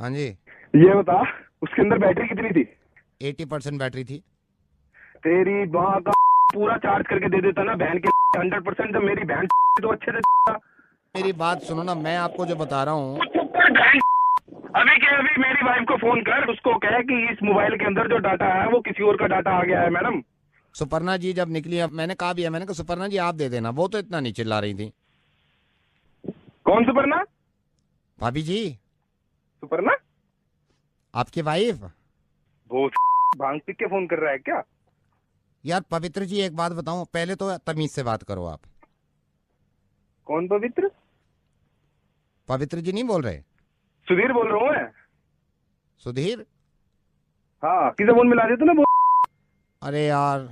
हाँ जी। ये बता उसके अंदर बैटरी कितनी थी? 80% बैटरी थी। तेरी माँ का पूरा चार्ज करके दे देता ना बहन के 100%। जब मेरी बहन तो अच्छे से। मेरी बात सुनो ना, मैं आपको जो बता रहा हूँ, अभी के अभी मेरी वाइफ को फोन कर, उसको कहे कि इस मोबाइल के अंदर जो डाटा है वो किसी और का डाटा आ गया है मैडम। सुपर्णा जी जब निकली, अब मैंने कहा भी है, मैंने कहा सुपर्णा जी आप दे देना, वो तो इतना नहीं चिल्ला रही थी। कौन सुपर्णा? भाभी जी। सुपर्णा आपकी वाइफ। वो भांग पी के फोन कर रहा है क्या? यार पवित्र जी एक बात बताऊं, पहले तो तमीज से बात करो आप। कौन पवित्र? पवित्र जी नहीं बोल रहे? सुधीर बोल रहा हूँ मैं। सुधीर? हाँ किसे फोन मिला दिया तूने? अरे यार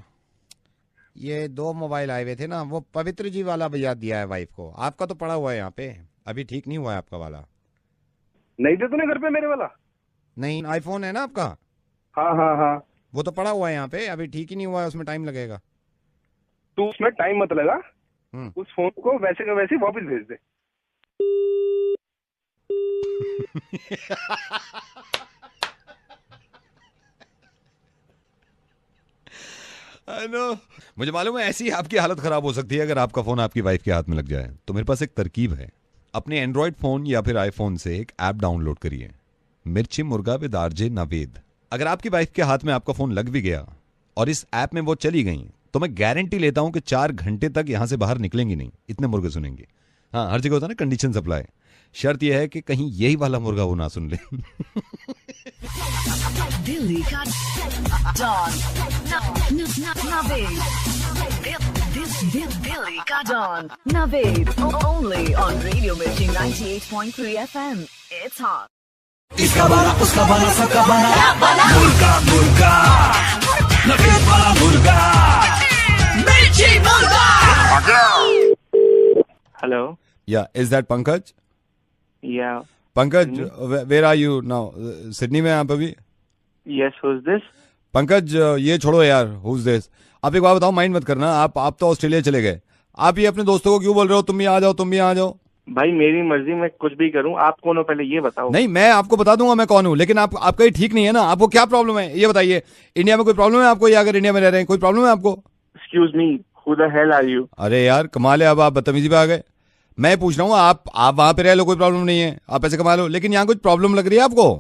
ये 2 मोबाइल आए हुए थे ना, वो पवित्र जी वाला भैया दिया है वाइफ को। आपका तो पड़ा हुआ है यहाँ पे, अभी ठीक नहीं हुआ है आपका वाला। नहीं थे तूने घर पे मेरे वाला? नहीं, आईफोन है ना आपका? हाँ हाँ हाँ, वो तो पड़ा हुआ है यहाँ पे, अभी ठीक ही नहीं हुआ है, उसमें टाइम लगेगा। तू उसमें टाइम मत लगा, उस फोन को वैसे का वैसे वापस भेज दे। I know. मुझे मालूम है ऐसी आपकी हालत खराब हो सकती है अगर आपका फोन आपकी वाइफ के हाथ में लग जाए। तो मेरे पास एक तरकीब है, अपने एंड्रॉइड फोन या फिर आईफोन से एक ऐप डाउनलोड करिए, मिर्ची मुर्गा विद आरजे नवेद। अगर आपकी वाइफ के हाथ में आपका फोन लग भी गया और इस ऐप में वो चली गई, तो मैं गारंटी लेता हूं कि 4 घंटे तक यहां से बाहर निकलेंगी नहीं, इतने मुर्गे सुनेंगे। हाँ, हर जगह होता है ना कंडीशन सप्लाई। शर्त यह है कि कहीं यही वाला मुर्गा वो ना सुन ले। दिल्ली का डॉन नवेद, दिल्ली का don Naved, only on Radio Mirchi 98.3 FM। It's hot. इसका बना उसका बना सबका बना मुर्गा मुर्गा नवेद वाला मुर्गा मिर्ची मुर्गा। Hello. Yeah, is that Pankaj? Yeah. Pankaj, where are you now? Sydney में आप अभी? Yes, who's this? पंकज ये छोड़ो यार, who's this? आप एक बात बताओ, माइंड मत करना, आप तो ऑस्ट्रेलिया चले गए, आप ये अपने दोस्तों को क्यों बोल रहे हो तुम भी आ जाओ तुम भी आ जाओ? भाई मेरी मर्जी, मैं कुछ भी करूं, आप कौन हो पहले ये बताओ। नहीं, मैं आपको बता दूंगा मैं कौन हूँ, लेकिन आपका ही ठीक नहीं है ना। आपको क्या प्रॉब्लम है ये बताइए? इंडिया में कोई प्रॉब्लम है आपको, या अगर इंडिया में रह रहे हैं कोई प्रॉब्लम है आपको? Excuse me, who the hell are you? अरे यार कमाल है, अब आप बदतमीजी पे आ गए। मैं पूछ रहा हूँ, आप वहां पे रह लो, कोई प्रॉब्लम नहीं है, आप पैसे कमा लो, लेकिन यहाँ कुछ प्रॉब्लम लग रही है आपको?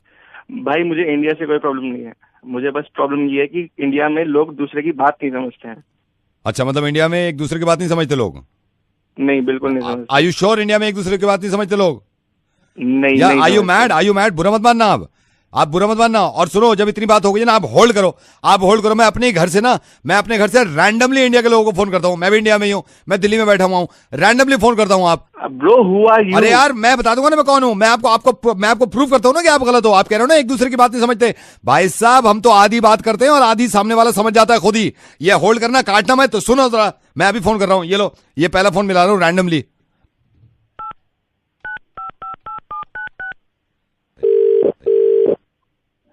भाई मुझे इंडिया से कोई प्रॉब्लम नहीं है, मुझे बस प्रॉब्लम ये है कि इंडिया में लोग दूसरे की बात नहीं समझते हैं। अच्छा, मतलब इंडिया में एक दूसरे की बात नहीं समझते लोग? नहीं, बिल्कुल नहीं समझते। आर यू श्योर इंडिया में एक दूसरे की बात नहीं समझते लोग? नहीं। या आर यू मैड? बुरा मत मानना, आप बुरा मत मानना। और सुनो, जब इतनी बात हो गई ना, आप होल्ड करो। मैं अपने घर से रैंडमली इंडिया के लोगों को फोन करता हूँ। मैं भी इंडिया में ही हूँ, मैं दिल्ली में बैठा हुआ हूँ, रैंडमली फोन करता हूँ। आप ब्रो हु आर यू? अरे यार मैं बता दूंगा ना मैं कौन हूँ। मैं आपको प्रूव करता हूँ ना कि आप गलत हो। आप कह रहे हो ना एक दूसरे की बात नहीं समझते। भाई साहब, हम तो आधी बात करते हैं और आधी सामने वाला समझ जाता है खुद ही। ये होल्ड करना, काटना मत। तो सुनो जरा, मैं अभी फोन कर रहा हूँ, ये लो, ये पहला फोन मिला रहा हूँ रैंडमली।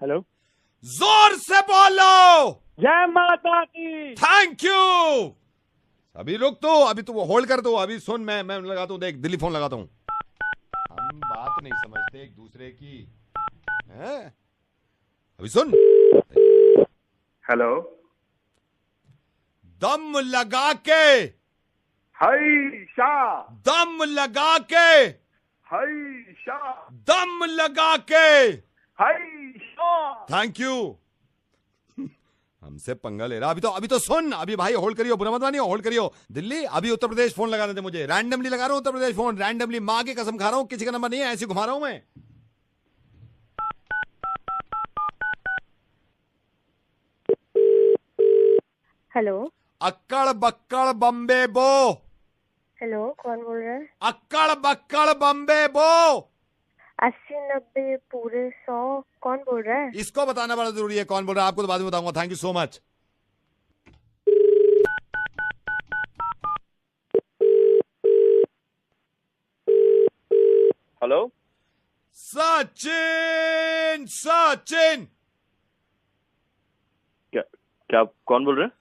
हेलो, जोर से बोलो। जय माता दी। Thank you. अभी रुक तो, अभी तू होल्ड कर दो, अभी सुन, मैं लगाता हूँ, देख दिल्ली फोन लगाता हूँ। हम बात नहीं समझते एक दूसरे की, है? अभी सुन। हेलो, दम लगा के, हाय शाह, दम लगा के, हाय शाह, दम लगा के, हाय शाह। Thank you. हमसे पंगा ले रहा। अभी तो सुन, अभी भाई होल्ड करियो, बुरा मत मानियो, होल्ड करियो। दिल्ली, अभी उत्तर प्रदेश फोन लगाने थे मुझे, रैंडमली लगा रहा हूं उत्तर प्रदेश फोन, रैंडमली, माँ की कसम खा रहा हूं, किसी का नंबर नहीं है, ऐसे घुमा रहा हूं मैं। हेलो, अक्कड़ बक्कड़ बम्बे बो। हेलो, कौन बोल रहा है? अक्कड़ बक्कड़ बम्बे बो। 80 90 पूरे 100, कौन बोल रहा है? इसको बताना बड़ा जरूरी है कौन बोल रहा है, आपको तो बाद में बताऊंगा। Thank you so much. Hello, Sachin, Sachin. क्या कौन बोल रहे हैं?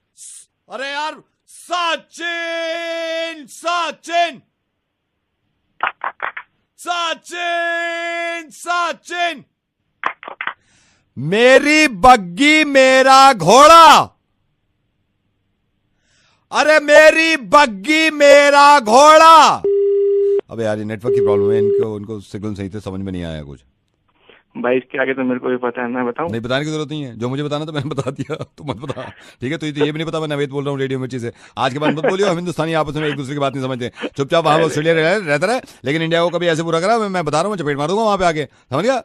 अरे यार, सचिन, सचिन, सचिन, सचिन। मेरी बग्गी मेरा घोड़ा। अरे मेरी बग्गी मेरा घोड़ा। अबे यार, ये नेटवर्क की प्रॉब्लम है, उनको सिग्नल सही से समझ में नहीं आया कुछ। भाई इसके आगे तो मेरे को भी पता है, मैं बताऊं? नहीं, बताने की जरूरत नहीं है, जो मुझे बताना तो मैंने बता दिया, तू मत बता, ठीक है? तो ये भी नहीं पता, मैं नवेद बोल रहा हूँ रेडियो मिर्ची से। आज के बाद मत बोलियो, हम हिंदुस्तानी आपस में एक दूसरे की बात नहीं समझते, चुपचाप वहां ऑस्ट्रेलिया रहता रहे, लेकिन इंडिया को कभी ऐसे बुरा करा, मैं बता रहा हूँ, चपेट मार दूंगा वहां पे आके, समझ गया?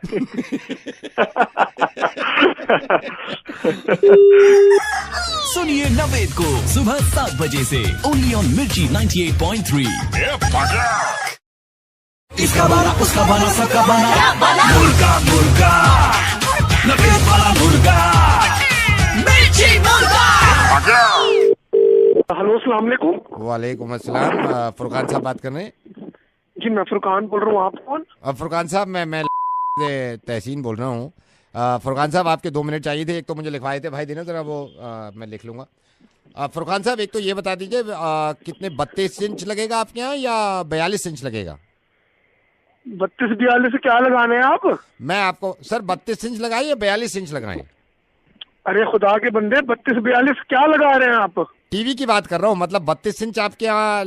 सुनिए नवेद को सुबह 7 बजे से ओनली ऑन मिर्ची 98.3। इसका बना उसका बना सबका बना मुर्गा मुर्गा नवेद वाला मुर्गा, मिर्ची मुर्गा। हेलो, अस्सलाम वालेकुम। वालेकुम अस्सलाम। फुरकान साहब बात कर रहे हैं? जी मैं फुरकान बोल रहा हूँ, आप कौन? फुरकान साहब, मैं तहसीन बोल रहा हूँ। फुरकान साहब, आपके 2 मिनट चाहिए थे, एक तो मुझे लिखवाए थे भाई, देना जरा वो, मैं लिख लूंगा। फुरकान साहब, एक तो ये बता दीजिए, कितने 32 इंच लगेगा आपके यहाँ या 42 इंच लगेगा? 32-42 क्या लगाने हैं आप? मैं आपको सर 32 इंच लगाए या 42 इंच लगाए? अरे खुदा के बंदे, 32-42 क्या लगा रहे हैं आप? टीवी की बात कर रहा हूँ, मतलब 32 इंच आपके यहाँ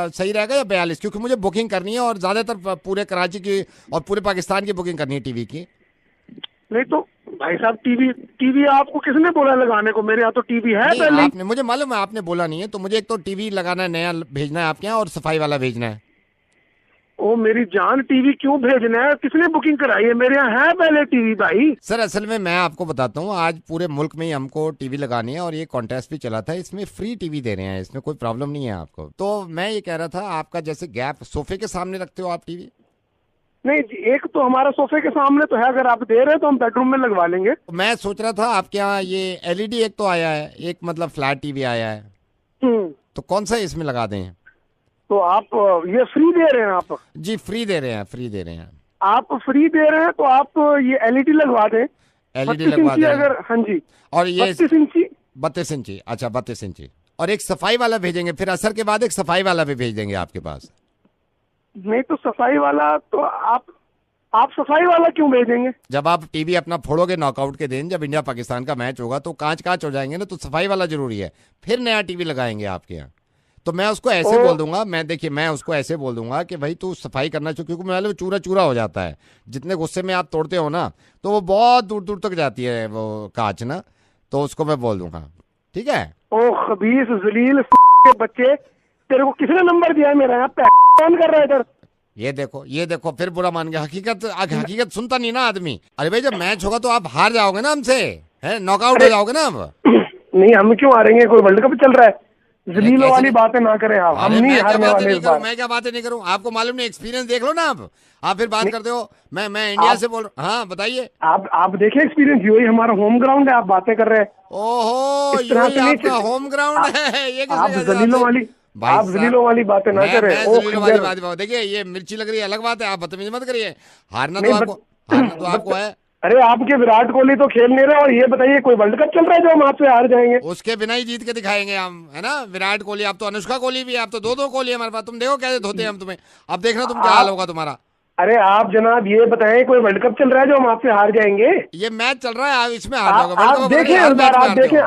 सही रहेगा या 42? क्योंकि मुझे बुकिंग करनी है और ज्यादातर पूरे कराची की और पूरे पाकिस्तान की बुकिंग करनी है टीवी की। नहीं तो भाई साहब, टीवी आपको किसने बोला लगाने को? मेरे यहाँ तो टीवी है पहले। आपने, मुझे मालूम है आपने बोला नहीं है, तो मुझे एक तो टीवी लगाना है, नया भेजना है आपके यहाँ, और सफाई वाला भेजना है। ओ मेरी जान, टीवी क्यों भेजना है? किसने बुकिंग कराई है? मेरे यहाँ है पहले टीवी भाई। सर असल में मैं आपको बताता हूँ, आज पूरे मुल्क में ही हमको टीवी लगानी है और ये कॉन्टेस्ट भी चला था, इसमें फ्री टीवी दे रहे हैं, इसमें कोई प्रॉब्लम नहीं है आपको। तो मैं ये कह रहा था, आपका जैसे गैप सोफे के सामने रखते हो आप टीवी? नहीं, एक तो हमारा सोफे के सामने तो है, अगर आप दे रहे हैं तो हम बेडरूम में लगवा लेंगे। मैं सोच रहा था आपके यहाँ ये एलईडी एक तो आया है, एक मतलब फ्लैट टीवी आया है, तो कौन सा इसमें लगा दें? तो आप ये फ्री दे रहे हैं? आप जी फ्री दे रहे हैं, फ्री दे रहे हैं। आप फ्री दे रहे हैं तो आप ये एलईडी लगवा दें, एलईडी लगवा दें अगर। हाँ जी, और ये 32 इंची। 32 इंची, अच्छा 32 इंची। और एक सफाई वाला भेजेंगे, फिर असर के बाद एक सफाई वाला भी भेज देंगे आपके पास। नहीं तो सफाई वाला तो आप सफाई वाला क्यों भेजेंगे? जब आप टीवी अपना फोड़ोगे नॉकआउट के दिन, जब इंडिया पाकिस्तान का मैच होगा तो कांच हो जाएंगे ना, तो सफाई वाला जरूरी है, फिर नया टीवी लगाएंगे आपके यहाँ। तो मैं उसको ऐसे बोल दूंगा, मैं उसको ऐसे बोल दूंगा कि भाई तू सफाई करना चाहिए, क्योंकि मैं चूरा चूरा हो जाता है, जितने गुस्से में आप तोड़ते हो ना, तो वो बहुत दूर दूर तक जाती है वो कांच ना, तो उसको मैं बोल दूंगा, ठीक है? ओ खबीस जलील के बच्चे, तेरे को किसने नंबर दिया है मेरा? यहाँ कौन कर रहा है इधर? ये देखो फिर बुरा मान गया। हकीकत सुनता नहीं ना आदमी। अरे भाई, जब मैच होगा तो आप हार जाओगे ना हमसे, है नॉकआउट हो जाओगे ना अब। नहीं, हम क्यों हारेंगे? कोई वर्ल्ड कप चल रहा है, जलीलों वाली बातें ना करें आप। हम नहीं हारने वाले इस बार। मैं क्या बातें नहीं करूं? आपको मालूम नहीं, एक्सपीरियंस देख लो ना आप फिर बात करते हो। मैं इंडिया से बोल रहा हूँ। हाँ बताइए। आप देखिए एक्सपीरियंस, यही हमारा होम ग्राउंड है, आप बातें कर रहे हैं। ओहो, यही आपका होम ग्राउंड है? ये आप जलीलों वाली बातें ना करें। देखिए, ये मिर्ची लग रही है अलग बात है, आप बदतमीजी मत करिए। हारना तो आपको है। अरे आपके विराट कोहली तो खेल नहीं रहे, और ये बताइए कोई वर्ल्ड कप चल रहा है जो हम आपसे हार जाएंगे? उसके बिना ही जीत के दिखाएंगे हम, है ना? विराट कोहली, आप तो अनुष्का कोहली भी है, आप तो दो कोहली हमारे पास। तुम देखो कैसे धोते हैं हम तुम्हें, अब देखना तुम क्या हाल होगा तुम्हारा। अरे आप जनाब ये बताएं कोई वर्ल्ड कप चल रहा है जो हम आपसे हार जाएंगे? ये मैच चल रहा है, इसमें हार जाओगे। आप देखें, आप देखें,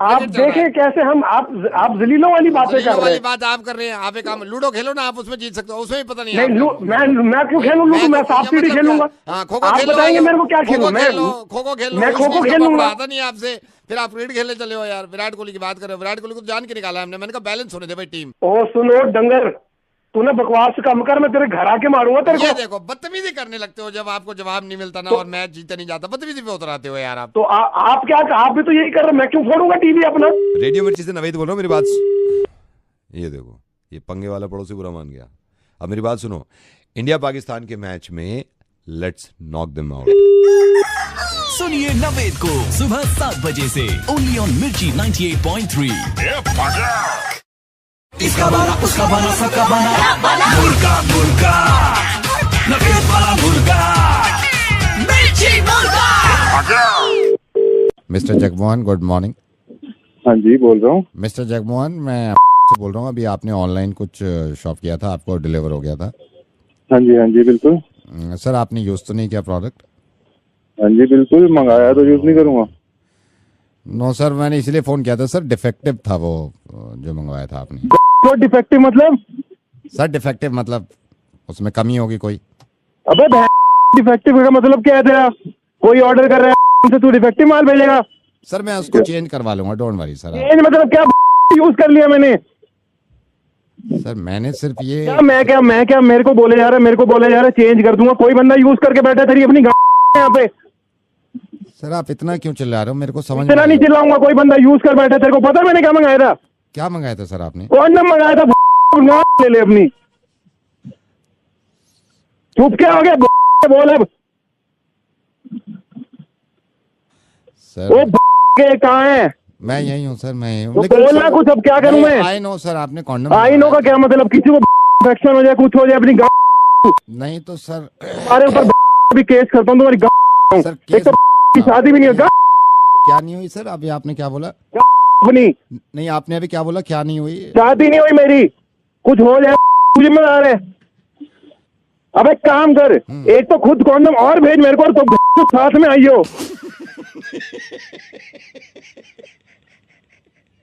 आप देखें कैसे हम आप जलीलों वाली बातें कर रहे हैं। बात आप कर रहे हैं। आप एक काम लूडो खेलो ना, आप उसमें जीत सकते हो, उसमें भी पता नहीं। मैं क्यों खेलूं लूडो? मैं सांप सीढ़ी खेलूंगा। आप बताएंगे मेरे को क्या खेलूं? मैं खो खेल लो, मैं खो खेलूंगा। आता नहीं आपसे, फिर आप क्रिकेट खेलने चले हो यार। विराट कोहली की बात कर रहे हो, विराट कोहली को जान के निकाला हमने। मैंने कहा बैलेंस होने दे भाई टीम। ओ सुनो डंगर, तूने बकवास कम कर, मैं तेरे घर आके मारूंगा तेरे को। देखो बदतमीजी करने लगते हो जब आपको जवाब नहीं मिलता ना, और मैच जीते नहीं जाता, बदतमीजी पे उतराते हो यार आप। तो आप क्या, आप भी तो यही कर रहे, मैं क्यों फोड़ूंगा टीवी अपना? रेडियो मिर्ची से नवेद बोल रहा हूँ, मेरी बात। ये देखो, ये पंगे वाला पड़ोसी बुरा मान गया। अब मेरी बात सुनो, इंडिया पाकिस्तान के मैच में लेट्स नॉक देम आउट। सुनिए नवेद को सुबह 7 बजे से ओनली ऑन मिर्ची 98.3। इसका बना उसका बना सबका बना मुर्गा मुर्गा नवेद वाला मुर्गा मिर्ची मुर्गा। Mister Jagmohan, good morning. हाँ जी, बोल रहा हूँ। मिस्टर जगमोहन, मैं आपसे बोल रहा हूँ, अभी आपने ऑनलाइन कुछ शॉप किया था, आपको डिलीवर हो गया था। हाँ जी बिल्कुल। सर आपने यूज तो नहीं किया प्रोडक्ट? हाँ जी बिल्कुल, मंगाया तो यूज नहीं करूँगा। नो सर, मैंने इसलिए फोन किया था सर, डिफेक्टिव था वो जो मंगवाया था आपने। तो डिफेक्टिव मतलब? सर डिफेक्टिव मतलब उसमें कमी होगी कोई। अबे डिफेक्टिव का मतलब क्या है तेरा? कोई ऑर्डर कर रहा है तो तू डिफेक्टिव माल भेजेगा? सर मैं उसको चेंज करवा लूंगा, डोंट वरी सर। चेंज मतलब क्या यूज कर लिया मैंने? सर मैंने सिर्फ ये मैं क्या मेरे को बोले जा रहा है चेंज कर दूंगा। कोई बंदा यूज करके बैठा तेरी अपनी यहाँ पे। सर आप इतना क्यों चिल्ला रहे हो, मेरे को समझ इतना नहीं चिल्लाऊंगा। कोई बंदा यूज कर बैठा, तेरे को पता मैंने क्या मंगाया था? क्या मंगाया था सर आपने? कौन सा मंगाया था? ले ले अपनी। चुप क्या हो गया? बोल अब। सर वो कहाँ है? मैं यही हूँ सर, मैं यही हूँ। बोलना कुछ, अब क्या करूँ मैं? आई नो सर, आपने कॉन्डम। आई नो का क्या मतलब? किसी को इन्फेक्शन हो जाए, कुछ हो जाए अपनी नहीं तो सर तुम्हारे ऊपर भी केस करता हूँ तुम्हारी सर। एक तो की शादी भी नहीं होगा। क्या नहीं हुई सर? अभी आपने क्या बोला? नहीं आपने अभी क्या बोला? क्या नहीं हुई? शादी नहीं हुई मेरी। कुछ हो जाए जिम्मेदार है। अब एक काम कर, एक तो खुद कॉन्डम और भेज मेरे को, और तो साथ में आइयो।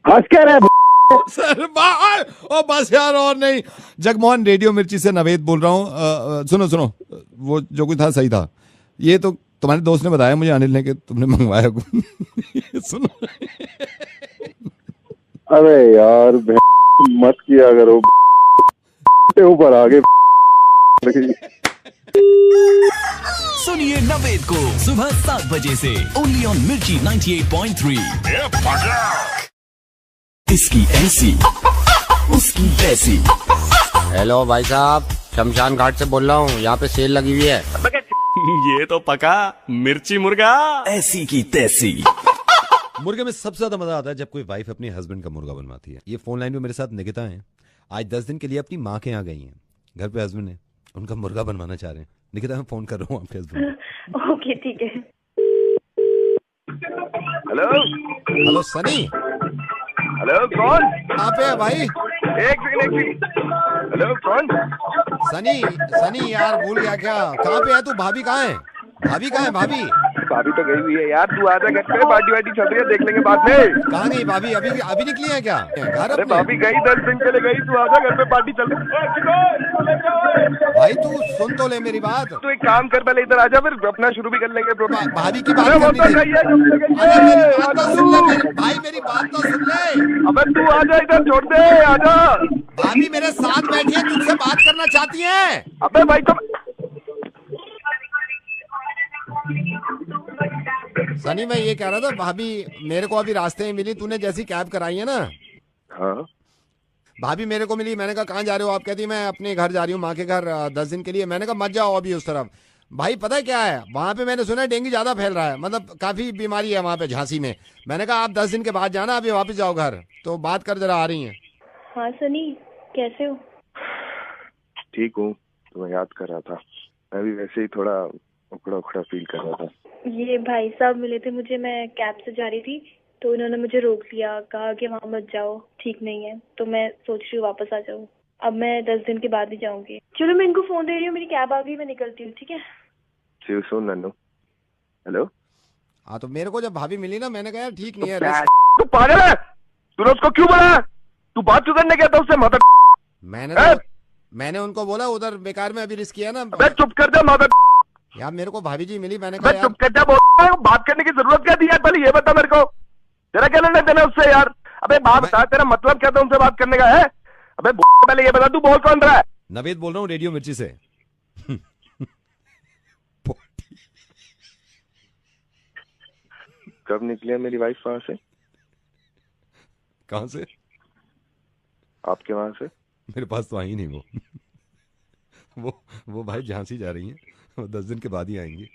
हंस क्या रहा सर ओ बस यार, और नहीं। जगमोहन, रेडियो मिर्ची से नवेद बोल रहा हूँ। सुनो, वो जो कुछ था सही था। ये तो तुम्हारे दोस्त ने बताया मुझे, अनिल ने, कि तुमने मंगवाया। सुनो अरे यार मत किया करो, ऊपर आगे। सुनिए नवेद को सुबह 7 बजे से ओनली ऑन मिर्ची 98.3। इसकी ऐसी उसकी तैसी। हेलो भाई साहब, शमशान घाट से बोल रहा हूँ, यहाँ पे सेल लगी हुई है। ये तो पका मिर्ची मुर्गा ऐसी की तैसी। मुर्गे में सबसे ज्यादा मजा आता है जब कोई वाइफ अपने हस्बैंड का मुर्गा बनवाती है। ये फोन लाइन में मेरे साथ निकिता है, आज 10 दिन के लिए अपनी माँ के यहाँ गई हैं। घर पे हस्बैंड है, उनका मुर्गा बनवाना चाह रहे हैं। निकिता, मैं फोन कर रहा हूँ आपके हस्बैंड। ओके ठीक है। हेलो सनी। हेलो कौन? कहाँ पे है भाई? एक सेकंड। हेलो कौन? सनी यार, भूल गया क्या? कहाँ पे है तू? भाभी कहाँ है? भाभी तो गई हुई है यार। तू आजा घर पे, पार्टी वार्टी चल रही है, देख लेंगे बाद में। कहाँ गई भाभी? अभी निकली है क्या घर? अरे भाभी गई 10 दिन के लिए गई। तू आजा घर पे, पार्टी चल रही है। भाई तू सुन तो ले मेरी बात। तू एक काम कर, पहले इधर आजा, फिर अपना शुरू भी कर लेंगे प्रोग्राम। भाभी की बात करनी थी। भाई मेरी बात तो सुन ले। अबे तू आजा इधर, छोड़ दे, आजा। भाभी मेरे साथ बैठी है, तुझसे बात करना चाहती है। अबे भाई तो सनी मैं ये कह रहा था, भाभी मेरे को अभी रास्ते में मिली, तूने जैसी कैब कराई है ना। हाँ भाभी मेरे को मिली। मैंने कहा कहाँ जा रहे हो आप? कहती मैं अपने घर जा रही हूँ, माँ के घर 10 दिन के लिए। मैंने कहा मत जाओ अभी उस तरफ। भाई पता है क्या है, वहाँ पे मैंने सुना है डेंगू ज्यादा फैल रहा है, मतलब काफी बीमारी है वहाँ पे झांसी में। मैंने कहा आप 10 दिन के बाद जाना, अभी वापस जाओ घर। तो बात कर जरा, आ रही है। हाँ सनी कैसे हो? ठीक हूँ, तुम्हें याद कर रहा था। मैं भी वैसे ही थोड़ा उखड़ा उखड़ा फील कर रहा था। ये भाई साहब मिले थे मुझे, मैं कैब से जा रही थी तो इन्होंने मुझे रोक लिया, कहा कि वहाँ मत जाओ, ठीक नहीं है। तो मैं सोच रही हूँ वापस आ जाऊँ। अब मैं 10 दिन के बाद ही जाऊंगी। चलो मैं इनको फोन दे रही हूँ, मेरी कैब आ गई, मैं निकलती हूँ, ठीक है? सुन नन्नू, हेलो। हाँ तो मेरे को जब भाभी मिली ना, मैंने कहा यार ठीक नहीं है। तू पागल है? तूने उसको क्यों बोला? तू बात क्यों करने गया था उससे? मैंने उनको बोला उधर बेकार में अभी रिस्क किया ना। चुप कर जा माता। यार मेरे को भाभी जी मिली, मैंने कहा चुप कर जा, बात करने की जरूरत क्या थी यार? पहले ये बता मेरे को, तेरा क्या लेना देना उससे यार? अबे बात बता, तेरा मतलब क्या था उनसे बात करने का है? अबे पहले ये बता, तू बोल कौन रहा है? नवेद बोल रहा हूँ रेडियो मिर्ची से। कब निकली मेरी वाइफ वहां से? कहां से? आपके वहां से। मेरे पास तो आई नहीं वो भाई झांसी जा रही हैं, वो 10 दिन के बाद ही आएंगी।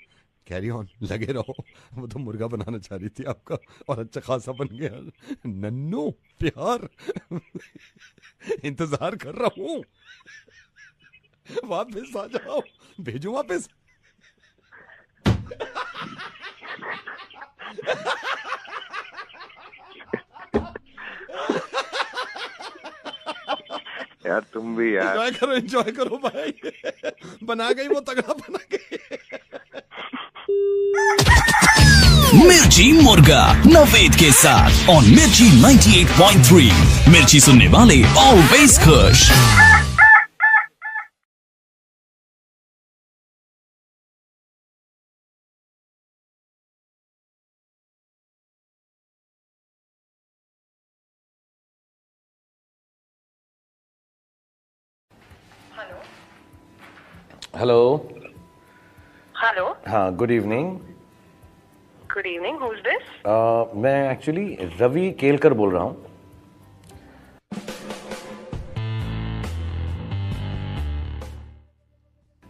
कैरी ऑन, लगे रहो। वो तो मुर्गा बनाना चाह रही थी आपका, और अच्छा खासा बन गया। नन्नू प्यार, इंतजार कर रहा हूँ, वापस आ जाओ, भेजू वापस। यार तुम भी यार एंजॉय करो भाई। बना गई वो, तगड़ा बना गई। मिर्ची मुर्गा नवेद के साथ ऑन मिर्ची 98.3। मिर्ची सुनने वाले ऑलवेज खुश। हेलो। हेलो। हाँ, good evening. Good evening, who is this? मैं एक्चुअली रवि केलकर बोल रहा हूँ।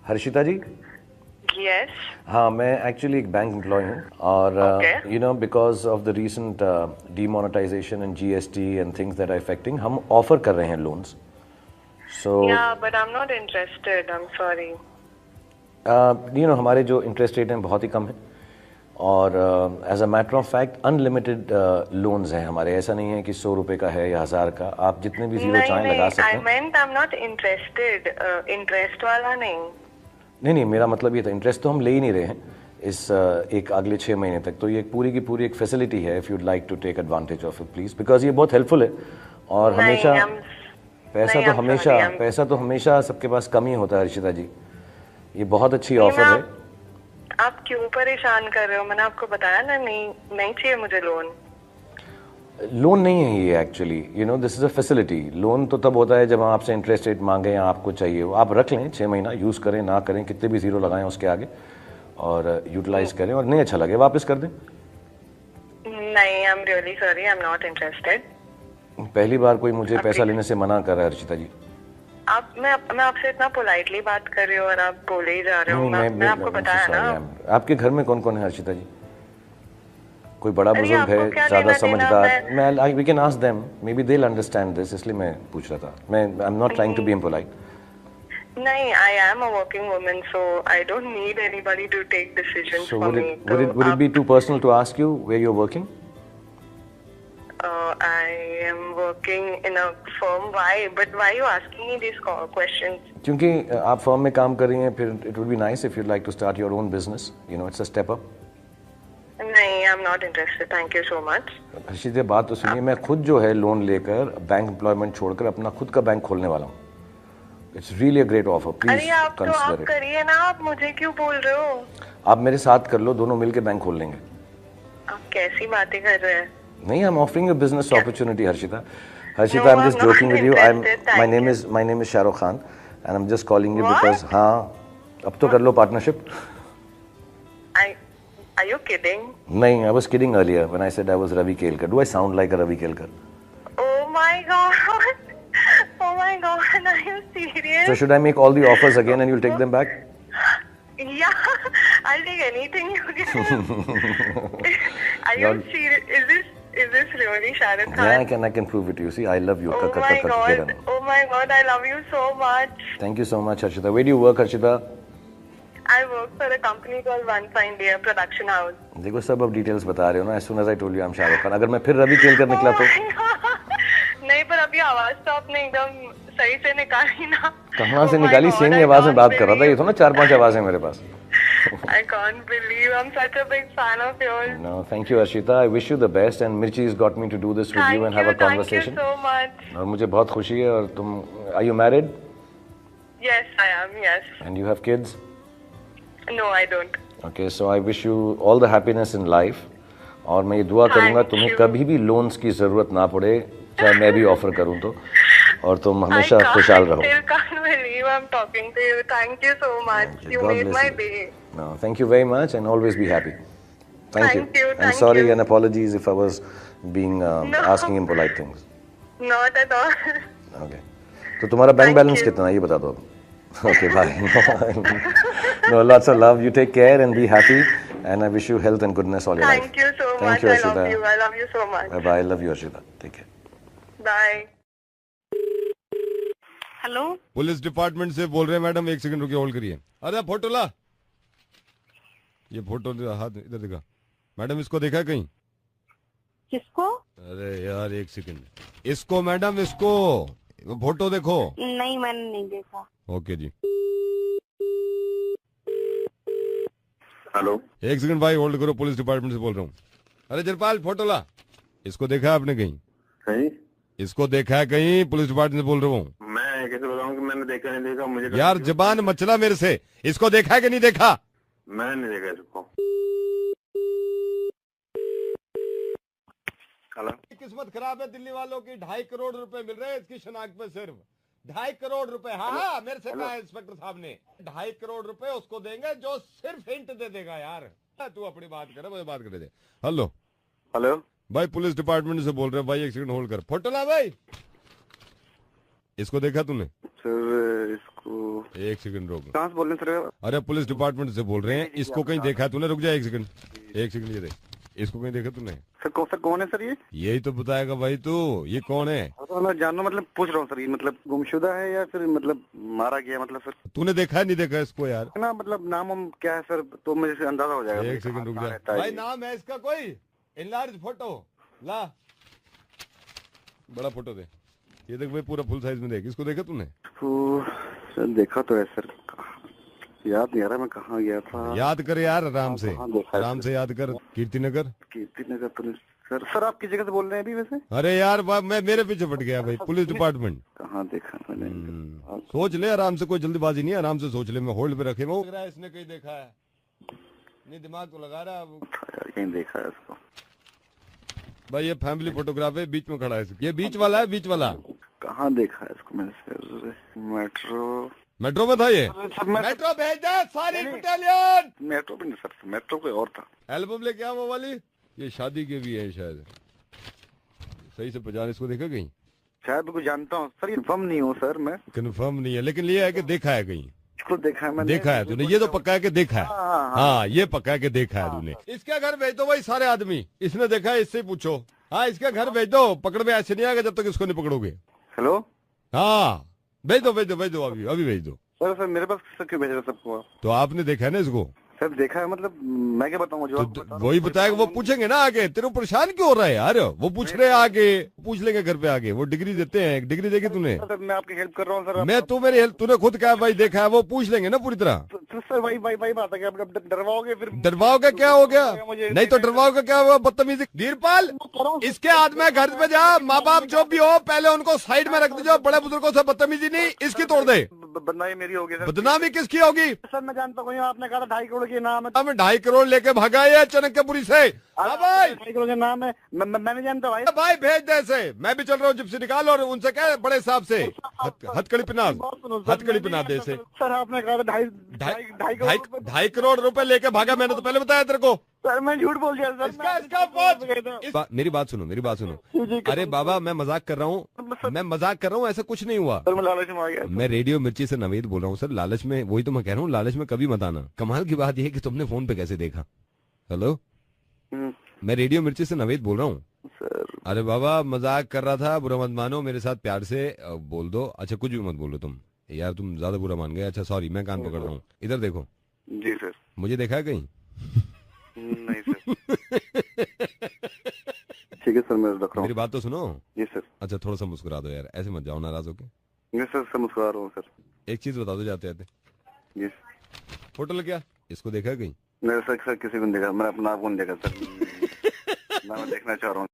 हर्षिता जी? यस। हाँ, मैं एक्चुअली एक बैंक एम्प्लॉय हूँ, और you know because of the recent demonetisation and GST and things that are affecting, हम ऑफर कर रहे हैं loans. So but I am not interested, I am sorry. You know हमारे जो इंटरेस्ट रेट हैं बहुत ही कम है, और as a matter of fact unlimited loans हैं हमारे। ऐसा नहीं है कि 100 रुपए का है या 1000 का, आप जितने भी जीरो चाहें लगा सकते हैं। I meant I am not interested, interest वाला नहीं, मेरा मतलब ये था, इंटरेस्ट तो हम ले ही नहीं रहे हैं इस एक अगले 6 महीने तक। तो ये पूरी की पूरी एक फैसिलिटी है, if you'd like to take advantage of it please, because ये बहुत हेल्पफुल है। और हमेशा पैसा तो हमेशा सबके पास कम ही होता है हर्षिता जी। ये बहुत अच्छी ऑफर है। आप क्यों परेशान कर रहे हो? मैंने आपको बताया ना, नहीं चाहिए मुझे लोन। लोन नहीं है ये actually, you know this is a facility. Loan तो तब होता है जब हम आपसे इंटरेस्ट रेट मांगे या आपको चाहिए हो। आप रख लें 6 महीना, यूज करें ना करें, कितने भी जीरो लगाएं उसके आगे, और यूटिलाइज करें, और नहीं अच्छा लगे वापस कर दें। नहीं, I am really sorry, I am not interested. पहली बार कोई मुझे पैसा लेने से मना कर रहा है हर्षिता जी। मैं आपसे इतना पोलाइटली बात कर रही हूँ और आप बोले ही जा रहे हो। मैं आपको बताया ना। आपके घर में कौन कौन है हर्षिता जी? कोई बड़ा बुजुर्ग है, ज्यादा समझदार? मैं we can ask them, maybe they will understand this, इसलिए मैं पूछ रहा था। मैं I am not trying to be impolite. नहीं, I am a working woman, so I don't need anybody to take decisions for me. Would it be too personal to ask you where you're working? I am working in a firm. Why? But why are you asking me these questions? क्योंकि आप firm में काम कर रही हैं, फिर it would be nice if you'd like to start your own business. You know, it's a step up. नहीं, I'm not interested. Thank you so much. Harshita बात तो सुनिए, मैं खुद जो है लोन लेकर बैंक एम्प्लॉयमेंट छोड़कर अपना खुद का बैंक खोलने वाला हूँ। It's really a great offer. Please अरे आप तो आप करिए ना, आप मुझे क्यों बोल रहे हो? आप मेरे साथ कर लो, दोनों मिलकर बैंक खोल लेंगे। आप कैसी बातें कर रहे हैं? नहीं, I'm offering you a business opportunity, Harshita. Harshita, I'm just joking with you. My name is Shahrukh Khan, and I'm just calling you because हाँ, अब तो कर लो partnership. Are you kidding? नहीं, I was kidding earlier when I said I was Ravi Kelkar. Do I sound like a Ravi Kelkar? Oh my God! Oh my God! Are you serious? So should I make all the offers again and you'll take them back? Yeah, I'll take anything you give. Are you serious? Is this really Shahrukh Khan? Yeah, I can prove it to you. See, I love you. Oh my God! Oh my God! I love you so much. Thank you so much, Harshita. Where do you work, Harshita? I work for a company called One Fine Day, a production house. देखो सब अब details बता रहे हो ना. As soon as I told you I'm Shahrukh Khan. अगर मैं फिर रवि केलकर निकला तो? नहीं, पर अभी आवाज तो आपने एकदम सही से निकाली ना. कहाँ से निकाली? सेम ही आवाज में बात कर रहा था. ये तो ना 4-5 आवाजें मेरे पास. I can't believe I'm such a big fan of yours. No, thank you Arshita. I wish you the best and Mirchi's got me to do this with you and have a conversation. Thank you so much. और मुझे बहुत खुशी है. और तुम, are you married? Yes, I am. Yes. And you have kids? No, I don't. Okay, so I wish you all the happiness in life. और मैं ये दुआ करूँगा तुम्हें कभी भी लोन्स की जरूरत ना पड़े, चाहे मैं भी ऑफर करूँ तो. और तुम हमेशा खुशहाल रहो. I can't believe I'm talking to you. Thank you so much. You God made bless my you. day. No, thank you very much and always be happy. Thank you. you, And thank sorry you. and apologies if I was being No. asking impolite things. Not at all. Okay. तो तुम्हारा bank balance कितना है ये बता दो. Okay, bye. No, lots of love. You take care and be happy. And I wish you health and goodness all your life. Thank you so Thank much. you, I love Arshita. you. I love you so much. Bye bye. I love you, Arshita. Take care. Bye. Hello. Police department से बोल रहे हैं madam. 1 second रुकिए, hold करिए. अरे photo ला. ये photo हाथ इधर दिखा. मैडम इसको देखा है कहीं? किसको? अरे यार 1 सेकंड. इसको मैडम, इसको फोटो देखो. नहीं, मैंने नहीं देखा. ओके जी. हेलो. 1 सेकंड भाई होल्ड करो. पुलिस डिपार्टमेंट से बोल रहा हूँ. अरे जरपाल फोटो ला. इसको देखा है आपने कहीं? कहीं? इसको देखा है कहीं? पुलिस डिपार्टमेंट से बोल रहा हूँ. मैं कैसे बताऊं कि मैंने देखा नहीं देखा? मुझे यार जबान मचला मेरे से. इसको देखा है कि नहीं देखा? मैंने नहीं देखा इसको. हेलो. किस्मत खराब है दिल्ली वालों की. 2.5 करोड़ रुपए मिल रहे हैं इसकी शनाख्त पे. सिर्फ 2.5 करोड़ रुपए. हाँ, मेरे से कहा इंस्पेक्टर साहब ने 2.5 करोड़ रुपए उसको देंगे जो सिर्फ हिंट दे देगा. यार तू अपनी बात करे, मुझे बात करे दे. हेलो. हेलो भाई पुलिस डिपार्टमेंट से बोल रहे हैं भाई. 1 सेकंड होल्ड कर. फोटो ला भाई. इसको देखा तूने? सर इसको 1 सेकंड रोक. कहाँ से बोल रहे हैं सर? अरे पुलिस डिपार्टमेंट से बोल रहे हैं. इसको कहीं देखा तूने? रुक जा 1 सेकंड. 1 सेकंड ये देख. इसको कहीं देखा तूने? सर कौन है सर ये? यही तो बताएगा भाई तू. ये कौन है? तो मैं जानना मतलब पूछ रहा हूँ सर. ये मतलब गुमशुदा है या फिर मतलब मारा गया मतलब सर? तूने देखा है नहीं देखा इसको यार? ना मतलब नाम क्या है सर? तो मुझे अंदाजा हो जाएगा. 1 सेकंड रुक जा भाई. नाम है इसका कोई? इनलार्ज फोटो ला. बड़ा फोटो दे. ये देख भाई पूरा फुल साइज में देख. इसको देखा तूने? सर देखा तो है सर. याद नहीं आ रहा मैं कहाँ गया था. याद कर यार आराम से. आराम से याद कर. कीर्तिनगर. कीर्तिनगर तो सर आप किस जगह से बोल रहे हैं अभी वैसे? अरे यार मैं मेरे पीछे पट गया भाई. Police department. कहाँ देखा मैंने? सोच ले आराम से. कोई जल्दीबाजी नहीं है. आराम से सोच ले. मैं होल्ड पे रखे वो. लग रहा है इसने कहीं देखा है. नहीं दिमाग तो लगा रहा है. कहीं देखा है इसको भाई. ये फैमिली फोटोग्राफ है. बीच में खड़ा है. ये बीच वाला है. बीच वाला कहाँ देखा है इसको मैंने सर? मेट्रो में था ये. मेट्रो भेज दे सारी बटालियन. मेट्रो भी नहीं सर. मेट्रो कोई और था. एल्बम लेके आ वो वाली. ये शादी के भी है शायद. सही से पहचान. इसको देखा कहीं? शायद कुछ जानता हूँ सर. कंफर्म नहीं हूँ सर मैं. कंफर्म नहीं है लेकिन ये है कि देखा है कहीं. इसको देखा है मैंने. देखा है तूने? ये तो पक्का है कि देखा है. हाँ ये पक्का है कि देखा है तूने. इसका घर भेज दो भाई सारे आदमी. इसने देखा है इससे पूछो. हाँ इसका घर भेज दो. पकड़ में ऐसे नहीं आएगा जब तक इसको नहीं पकड़ोगे. हेलो. हाँ भेज दो अभी भेज दो. सर मेरे पास सर क्यों भेज रहे सबको? तो आपने देखा है ना इसको? सर देखा है मतलब मैं क्या बताऊँ? तो वही बताएगा. वो पूछेंगे ना आगे. तेरे को परेशान क्यों हो रहा है यार? वो पूछ रहे हैं आगे. पूछ लेंगे घर पे आगे. वो डिग्री देते हैं. डिग्री देगी तूने? सर मैं आपकी हेल्प कर रहा हूँ सर. मैं तू मेरी हेल्प. तूने खुद कहा भाई देखा है. वो पूछ लेंगे ना पूरी तरह. सर वही बात है. आप डरवाओगे फिर. डरवाओगे क्या हो गया? नहीं तो डरवाओगे क्या हुआ? बदतमीजी. वीरपाल इसके हाथ में घर में जा. माँ बाप जो भी हो पहले उनको साइड में रख दीजिए. बड़े बुजुर्गों से बदतमीजी नहीं. इसकी तोड़ दे. बदनामी मेरी होगी सर. बदनामी किसकी होगी? सर मैं जानता हूँ. आपने कहा था 2.5 करोड़ के नाम है. 2.5 करोड़ लेके भागा है चाणक्यपुरी से. हाँ भाई 2.5 करोड़ के नाम है. मैं नहीं जानता भाई. भाई भेज दे से. मैं भी चल रहा हूँ. जिप्सी निकाल और उनसे कह बड़े साहब से हथकड़ी पिना दे से. सर आपने कहा था 2.5 करोड़ रुपए लेके भागा. मैंने तो पहले बताया तेरे को. सर मैं झूठ बोल दिया सर. मेरी बात सुनो. अरे बाबा मैं मजाक कर रहा हूँ. ऐसा कुछ नहीं हुआ. सर मैं लालच में आ गया. मैं रेडियो मिर्ची से नवेद बोल रहा हूँ सर. लालच में. वही तो मैं कह रहा हूँ. लालच में कभी मत आना. कमाल की बात यह है कि तुमने फोन पे कैसे देखा? हेलो. मैं रेडियो मिर्ची से नवेद बोल रहा हूँ. अरे बाबा मजाक कर रहा था. बुरा मत मानो. मेरे साथ प्यार से बोल दो. अच्छा कुछ भी मत बोलो तुम. यार तुम ज्यादा बुरा मान गए. अच्छा सॉरी. मैं कान पकड़ रहा हूँ. इधर देखो. जी सर। मुझे देखा है कहीं? नहीं सर। ठीक है सर, मैं रख रहा हूँ। मेरी बात तो सुनो। जी सर। अच्छा थोड़ा सा मुस्कुरा दो यार, ऐसे मत जाओ नाराज होके। जी सर, मुस्कुरा रहा हूँ सर। एक चीज बता दो जाते जाते। जी। होटल क्या इसको देखा कहीं? नहीं सर, किसी को नहीं देखा, मैंने अपना आप को नहीं देखा सर। मैं देखना चाह रहा हूँ।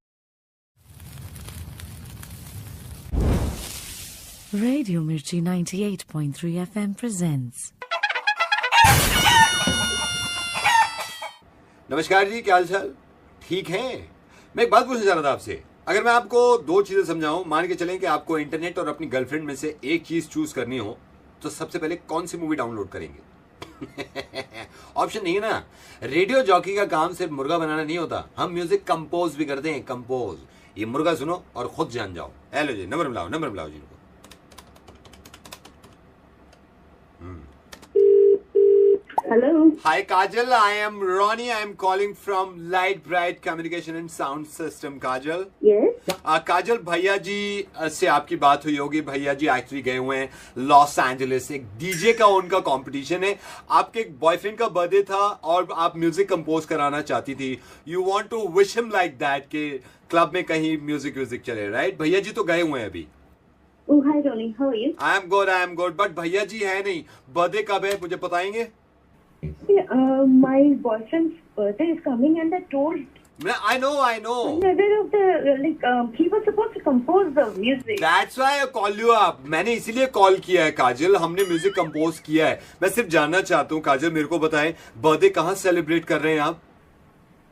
Radio Mirchi 98.3 FM presents. नमस्कार जी, क्या हाल चाल? ठीक है। मैं एक बात पूछना चाह रहा था आपसे। अगर मैं आपको दो चीजें समझाऊं, मान के चलें कि आपको इंटरनेट और अपनी गर्लफ्रेंड में से एक चीज चूज करनी हो, तो सबसे पहले कौन सी मूवी डाउनलोड करेंगे? ऑप्शन नहीं है ना। रेडियो जॉकी का काम सिर्फ मुर्गा बनाना नहीं होता, हम म्यूजिक कंपोज भी करते हैं। कंपोज, ये मुर्गा सुनो और खुद जान जाओ। हेलो जी, नंबर मिलाओ जी को। Hello. Hi Kajal, I am Ronnie. I am calling from Light Bright Communication and Sound System. Kajal. Yes. काजल, भैया जी से आपकी बात हुई होगी। भैया जी एक्चुअली गए हुए हैं लॉस एंजलिस, एक डीजे का उनका कंपटीशन है। आपके एक बॉयफ्रेंड का बर्थडे था और आप म्यूजिक कंपोज कराना चाहती थी। You want to wish him like that कि क्लब में कहीं म्यूजिक चले, राइट? भैया जी तो गए हुए हैं अभी। Oh, hi Ronnie, how are you? I am good, but भैया जी है नहीं। बर्थडे कब है मुझे बताएंगे? My boyfriend's birthday is coming and I told. I know. Another of the he was supposed to compose the music. That's why I call you up. मैंने इसीलिए call किया है काजल, हमने म्यूजिक कंपोज किया है। मैं सिर्फ जानना चाहता हूँ काजल, मेरे को बताएं बर्थडे कहाँ सेलिब्रेट कर रहे हैं आप?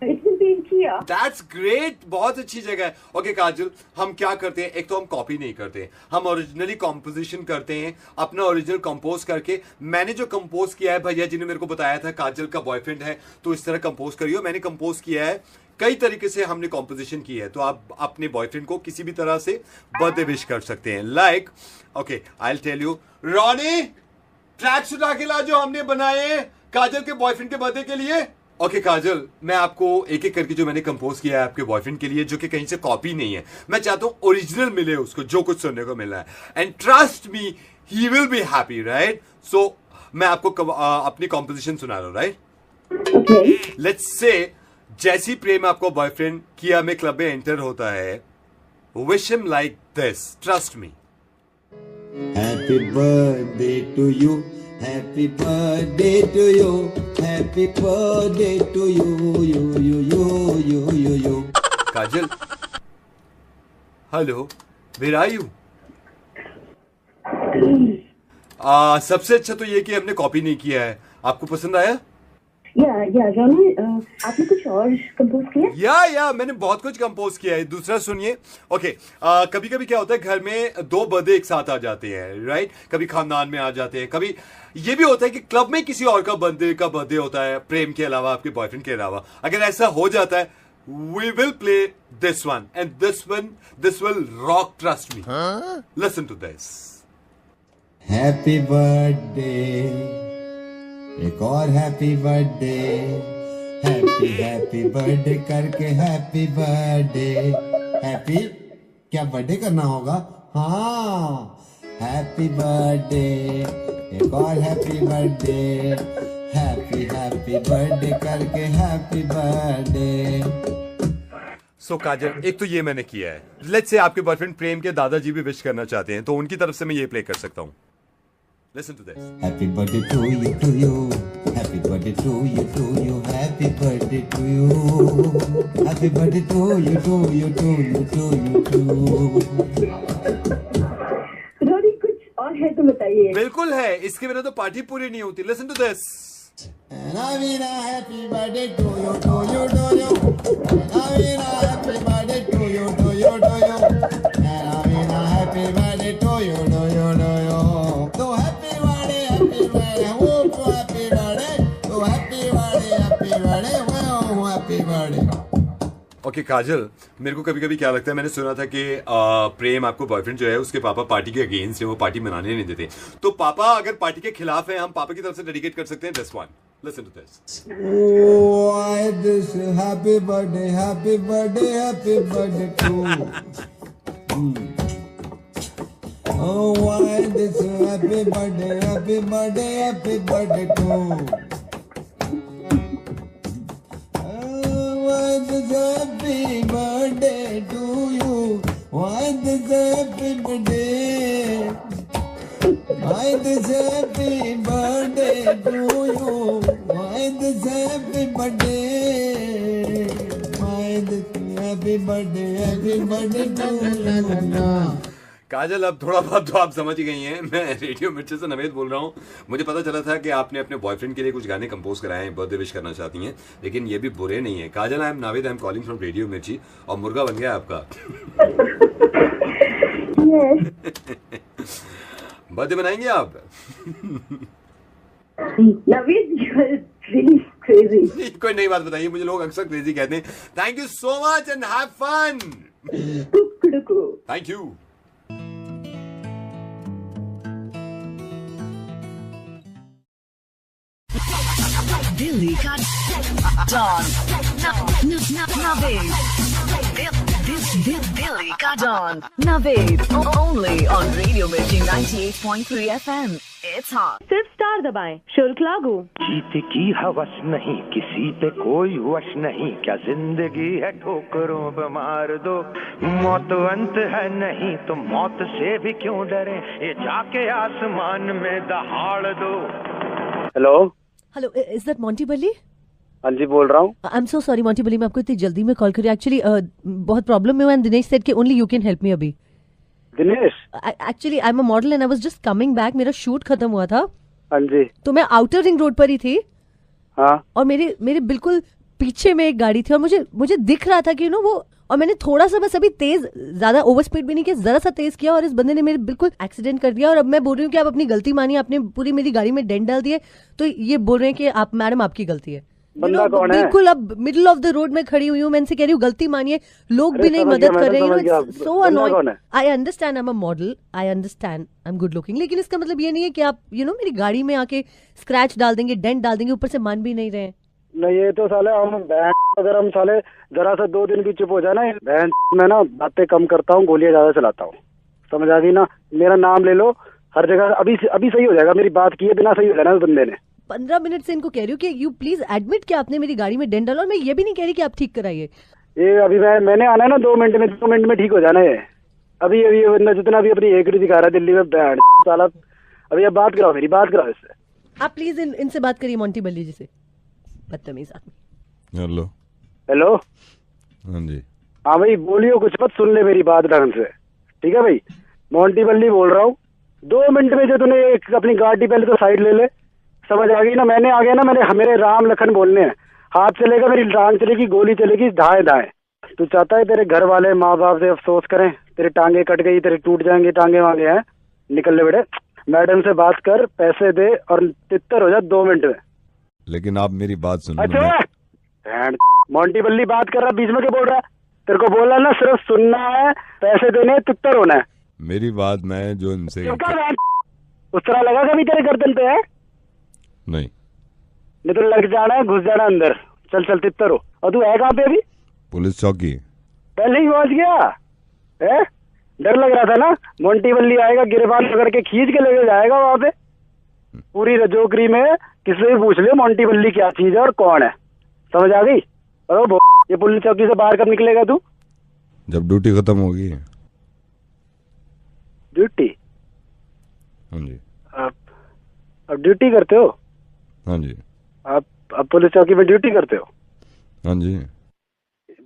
It will be in Kia. That's great, बहुत अच्छी जगह है। ओके काजल, हम क्या करते हैं, एक तो हम कॉपी नहीं करते, हम ओरिजिनली कॉम्पोजिशन करते हैं, अपना ओरिजिनल कंपोज करके। मैंने जो कंपोज किया है, भैया जी ने मेरे को बताया था काजल का बॉयफ्रेंड है तो इस तरह कंपोज करियो। मैंने कंपोज किया है, कई तरीके से हमने कॉम्पोजिशन की है, तो आप अपने बॉयफ्रेंड को किसी भी तरह से बर्थडे विश कर सकते हैं। Like okay, I will tell you. Ronnie, tracks उठा के ला जो हमने बनाए हैं काजल के बॉयफ्रेंड के बर्थडे के लिए। ओके काजल, मैं आपको एक एक करके जो मैंने कंपोज किया है आपके बॉयफ्रेंड के लिए, जो कि कहीं से कॉपी नहीं है, मैं चाहता हूं ओरिजिनल मिले उसको, जो कुछ सुनने को मिला है। And trust me, he will be happy, right? So मैं आपको अपनी कॉम्पोजिशन सुना रहा हूं, राइट? लेट्स से जैसी प्रेम आपको बॉयफ्रेंड किया में क्लब में एंटर होता है, wish him like this, trust me. Happy birthday to you, happy birthday to you, happy birthday to you. Kajal, hello, where are you? सबसे अच्छा तो ये कि हमने कॉपी नहीं किया है। आपको पसंद आया? या रॉनी, आपने कुछ और कंपोज किया? या मैंने बहुत कुछ कंपोज किया है। दूसरा सुनिए। ओके, कभी कभी क्या होता है, घर में दो बर्थडे एक साथ आ जाते हैं, राइट? कभी खानदान में आ जाते हैं, कभी ये भी होता है कि क्लब में किसी और का बर्थडे होता है, प्रेम के अलावा, आपके बॉयफ्रेंड के अलावा। अगर ऐसा हो जाता है, we will play this one, and this will rock, trust me. Listen to this. Happy birthday, एक और हैप्पी बर्थडे, हैप्पी बर्थडे करके हैप्पी बर्थडे। हैप्पी क्या बर्थडे करना होगा? हाँ, हैप्पी बर्थडे, एक और हैप्पी बर्थडे, हैप्पी बर्थडे करके हैप्पी बर्थडे। सो काजल, एक तो ये मैंने किया है। लेट्स से आपके बॉयफ्रेंड प्रेम के दादाजी भी विश करना चाहते हैं, तो उनकी तरफ से मैं ये प्ले कर सकता हूँ। Listen to this. Happy birthday to you, happy birthday to you, happy birthday to you, happy birthday to you. Ronnie, कुछ और है तो बताइए। बिल्कुल है, इसके बिना तो पार्टी पूरी नहीं होती। Listen to this. Navina, happy birthday to you. Navina, happy birthday to you. Navina, happy birthday to you. So happy birthday, whoop, happy birthday, so happy birthday, wow, happy birthday. Okay Kajal, मेरे को कभी कभी क्या लगता है, मैंने सुना था कि प्रेम आपको बॉयफ्रेंड जो है उसके पापा पार्टी के अगेंस्ट है, वो पार्टी मनाने नहीं देते। तो पापा अगर पार्टी के खिलाफ है, हम पापा की तरफ से डेडिकेट कर सकते हैं this one. Listen to this. Why this happy birthday to Oh, why this happy birthday to happy birthday to you. Why this happy birthday? Why this happy birthday to you? Why this happy birthday? Why this happy birthday to you? काजल, अब थोड़ा बहुत तो आप समझ ही गई हैं। मैं radio मिर्ची से नवेद बोल रहा हूँ। मुझे पता चला था कि आपने अपने बॉयफ्रेंड के लिए कुछ गाने कंपोज कराए हैं, बर्थडे विश करना चाहती हैं, लेकिन ये भी बुरे नहीं है। Kajal, I am Naved, I am calling from Radio Mirchi, और मुर्गा बन गया आपका। बर्थडे मनाएंगे आप? कोई नई बात बताइए मुझे, लोग अक्सर क्रेजी कहते हैं। Thank you so much and have fun. Thank you. Delhi का डॉन नवेद, दिल्ली का don Naved, only on Radio Mirchi 98.3 FM। It's hot. सिर्फ स्टार दबाएं, शुल्क लागू। जीत की हवस नहीं, किसी पे कोई वश नहीं, क्या जिंदगी है ठोकरों पे मार दो, मौत अंत है नहीं तो मौत से भी क्यों डरे, ये जाके आसमान में दहाड़ दो। Hello hello, is that Monty Bali? हाँ जी, बोल रहा हूँ। I am so sorry Monty Bali, मैं आपको इतनी जल्दी में कॉल करी। एक्चुअली बहुत प्रॉब्लम में हूँ एंड दिनेश सेड कि only you can help me अभी। Dinesh? Actually I am a model and I was just coming back, मेरा शूट खत्म हुआ था। हाँ जी। तो मैं आउटर रिंग रोड पर ही थी। हाँ। और मेरे बिल्कुल पीछे में एक गाड़ी थी और मुझे दिख रहा था कि वो, और मैंने थोड़ा सा बस अभी तेज, ज्यादा ओवर स्पीड भी नहीं किया, जरा सा तेज किया और इस बंदे ने मेरे बिल्कुल एक्सीडेंट कर दिया। और अब मैं बोल रही हूँ कि आप अपनी गलती मानिए, आपने पूरी मेरी गाड़ी में डेंट डाल दिए, तो ये बोल रहे हैं कि आप मैडम आपकी गलती है। बंदा कौन है? बिल्कुल अब मिडिल ऑफ द रोड में खड़ी हुई हूँ, मैं इनसे कह रही हूँ गलती मानिए, लोग भी नहीं मदद कर रहे हैं। So annoying. I understand I am a model, I understand I am good looking, लेकिन इसका मतलब ये नहीं है कि आप मेरी गाड़ी में आके स्क्रैच डाल देंगे, डेंट डाल देंगे, ऊपर से मान भी नहीं रहे। नहीं, ये तो साले अगर हम साले जरा सा 2 दिन भी चुप हो जाए ना, मैं ना बातें कम करता हूँ, गोलियां ज्यादा चलाता हूँ, समझ आ गई ना? मेरा नाम ले लो हर जगह, अभी सही हो जाएगा। मेरी बात किए बिना सही हो जाना उस बंदे ने। 15 मिनट से इनको कह रही हूँ कि यू प्लीज एडमिट कि आपने मेरी गाड़ी में डेंट डाला, और मैं ये भी नहीं कह रही कि आप ठीक कराइए। ये अभी मैंने आना है ना 2 मिनट में ठीक हो जाना है। अभी ये बंदा जितना भी अपनी एकड़ी दिखा रहा है दिल्ली में, साला अभी अब बात कराओ, मेरी बात कराओ इससे। आप प्लीज इनसे बात करिए, मोंटी बल्ली जी से। बदतमीज आदमी। Hello hello. हाँ जी। हाँ भाई बोलियो, कुछ मत, सुन ले मेरी बात ढंग से, ठीक है भाई? मोंटी बल्ली बोल रहा हूँ। 2 मिनट में जो तूने अपनी गाड़ी पहले तो साइड ले ले, समझ आ गई ना? मैंने आ गया ना, मेरे राम लखन बोलने हैं। हाथ चलेगा, मेरी टांग चलेगी, गोली चलेगी, दाएं दाएं। तू चाहता है तेरे घर वाले माँ बाप से अफसोस करें, तेरे टांगे कट गई, तेरे टूट जाएंगे टांगे वांगे हैं, निकल ले बेटे। मैडम से बात कर, पैसे दे और तितर हो जा 2 मिनट में। लेकिन आप मेरी बात सुनो। अच्छा मोंटी बल्ली बात कर रहा, बीच में क्या बोल रहा है? तेरे को बोला ना सिर्फ सुनना है, पैसे देने, तितर होना है। मेरी बात मैं जो इनसे उस तरह लगा कभी तेरे गर्दन पे है? नहीं तो लग जाना है, घुस जाना अंदर। चल तितर हो। और तू है कहाँ पे अभी? पुलिस चौकी। पहले ही पहुंच गया है? डर लग रहा था ना? मोंटी बल्ली आएगा, गिरबान पकड़ के खींच के लेके जाएगा वहां पे। पूरी रजोकरी में किसी भी पूछ लियो मोंटी बल्ली क्या चीज है और कौन है, समझ आ गई? और ये पुलिस चौकी से बाहर कब निकलेगा तू? जब ड्यूटी खत्म होगी। ड्यूटी? हाँ जी। अब ड्यूटी करते हो? हाँ जी। आप अब पुलिस चौकी में ड्यूटी करते हो? हाँ जी।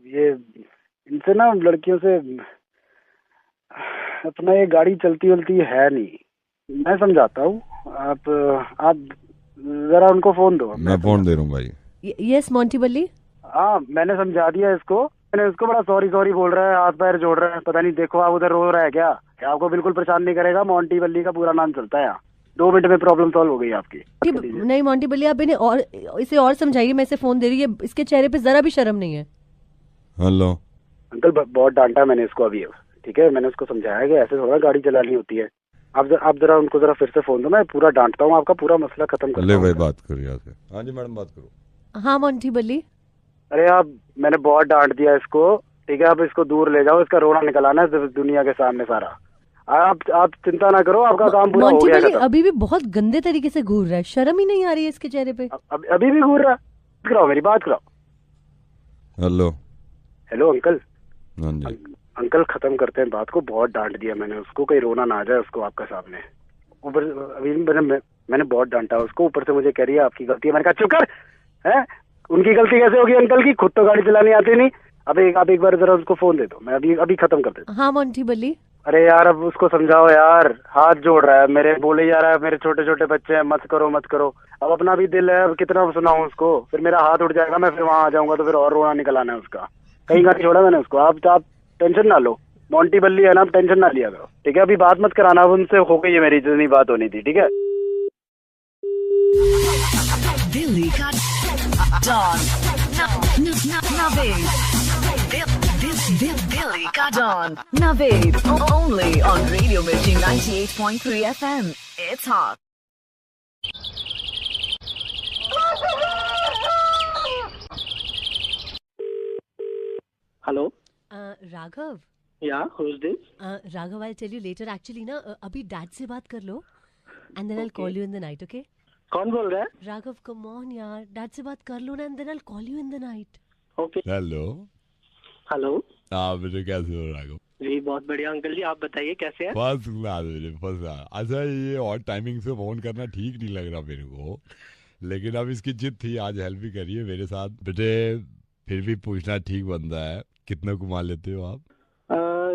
ये इनसे ना लड़कियों से अपना ये गाड़ी चलती है नहीं, मैं समझाता हूँ। आप जरा उनको फोन दो। मैं फोन दे रहा हूँ भाई। यस मोंटी बल्ली। हाँ मैंने समझा दिया इसको, मैंने उसको बड़ा सॉरी बोल रहा है, हाथ पैर जोड़ रहा है, पता नहीं देखो आप उधर रो रहा है क्या? आपको बिल्कुल परेशान नहीं करेगा, मोंटी बल्ली का पूरा नाम चलता है यहाँ। 2 मिनट में प्रॉब्लम सॉल्व हो गई आपकी। नहीं मोंटी बल्ली, आप इसे और समझाइए, मैं इसे फोन दे रही है, इसके चेहरे पे जरा भी शर्म नहीं है। हेलो अंकल, बहुत डांटा मैंने इसको अभी, ठीक है? मैंने उसको समझाया कि ऐसे थोड़ा गाड़ी चलानी होती है। आप जरा उनको जरा फिर से फोन दो, मैं पूरा डांटता हूँ, आपका पूरा मसला खत्म कर। ले भाई बात करो यहाँ से। हाँ जी मैडम बात करो। हाँ मोंटी बल्ली। अरे आप, मैंने बहुत डांट दिया इसको, ठीक है? आप इसको दूर ले जाओ, इसका रोना निकल आना है दुनिया के सामने सारा। आप चिंता ना करो, आपका काम पूरा हो गया। अभी भी बहुत गंदे तरीके से घूर रहा है, शर्म ही नहीं आ रही है इसके चेहरे पे। अभी भी घूर रहा है? कराओ मेरी बात कराओ। Hello hello uncle. हाँ जी। अंकल खत्म करते हैं बात को, बहुत डांट दिया मैंने उसको, कहीं रोना ना आ जाए उसको आपका सामने। ऊपर अभी मैंने बहुत डांटा उसको, ऊपर से मुझे कह रही है आपकी गलती है। मैंने कहा चुप कर, है उनकी गलती कैसे होगी अंकल की, खुद तो गाड़ी चलानी आती नहीं। आप एक बार जरा उसको फोन दे दो, मैं अभी खत्म कर देता हूँ। हाँ मोंटी बल्ली। अरे यार अब उसको समझाओ यार, हाथ जोड़ रहा है मेरे, बोले जा रहा है मेरे छोटे छोटे बच्चे हैं, मत करो मत करो। अब अपना भी दिल है, अब कितना सुनाऊं उसको, फिर मेरा हाथ उठ जाएगा, मैं फिर वहां आ जाऊंगा तो फिर और रोना निकल आना है उसका। कहीं का नहीं छोड़ा मैंने उसको। आप टेंशन ना लो, मोंटी बल्ली है ना, आप टेंशन ना लिया करो, ठीक है। अभी बात मत कराना, अब उनसे हो गई है मेरी जितनी बात होनी थी, ठीक है। दिल्ली का डॉन नवेद, दिल्ली का don Naved, only on Radio Mirchi 98.3 FM। It's hot. Hello Raghav. Yeah who's this? Raghav, I'll tell you later. Actually ना अभी डैड से बात कर लो and then I'll call you in the night, okay? कौन बोल रहा है? राघव, come on यार, डैड से बात कर लो ना and then I'll call you in the night. Okay. Hello. Hello. आप बेटे कैसे हो राघव? जी बहुत बढ़िया अंकल जी, आप बताइए कैसे हैं? फर्स्ट क्लास बेटे, फर्स्ट क्लास। अच्छा ये और टाइमिंग से फोन करना ठीक नहीं लग रहा मेरे को, लेकिन अब इसकी जिद थी, आज हेल्प भी करिए मेरे साथ बेटे। फिर भी पूछना ठीक बनता है, कितना कमा लेते हो आप?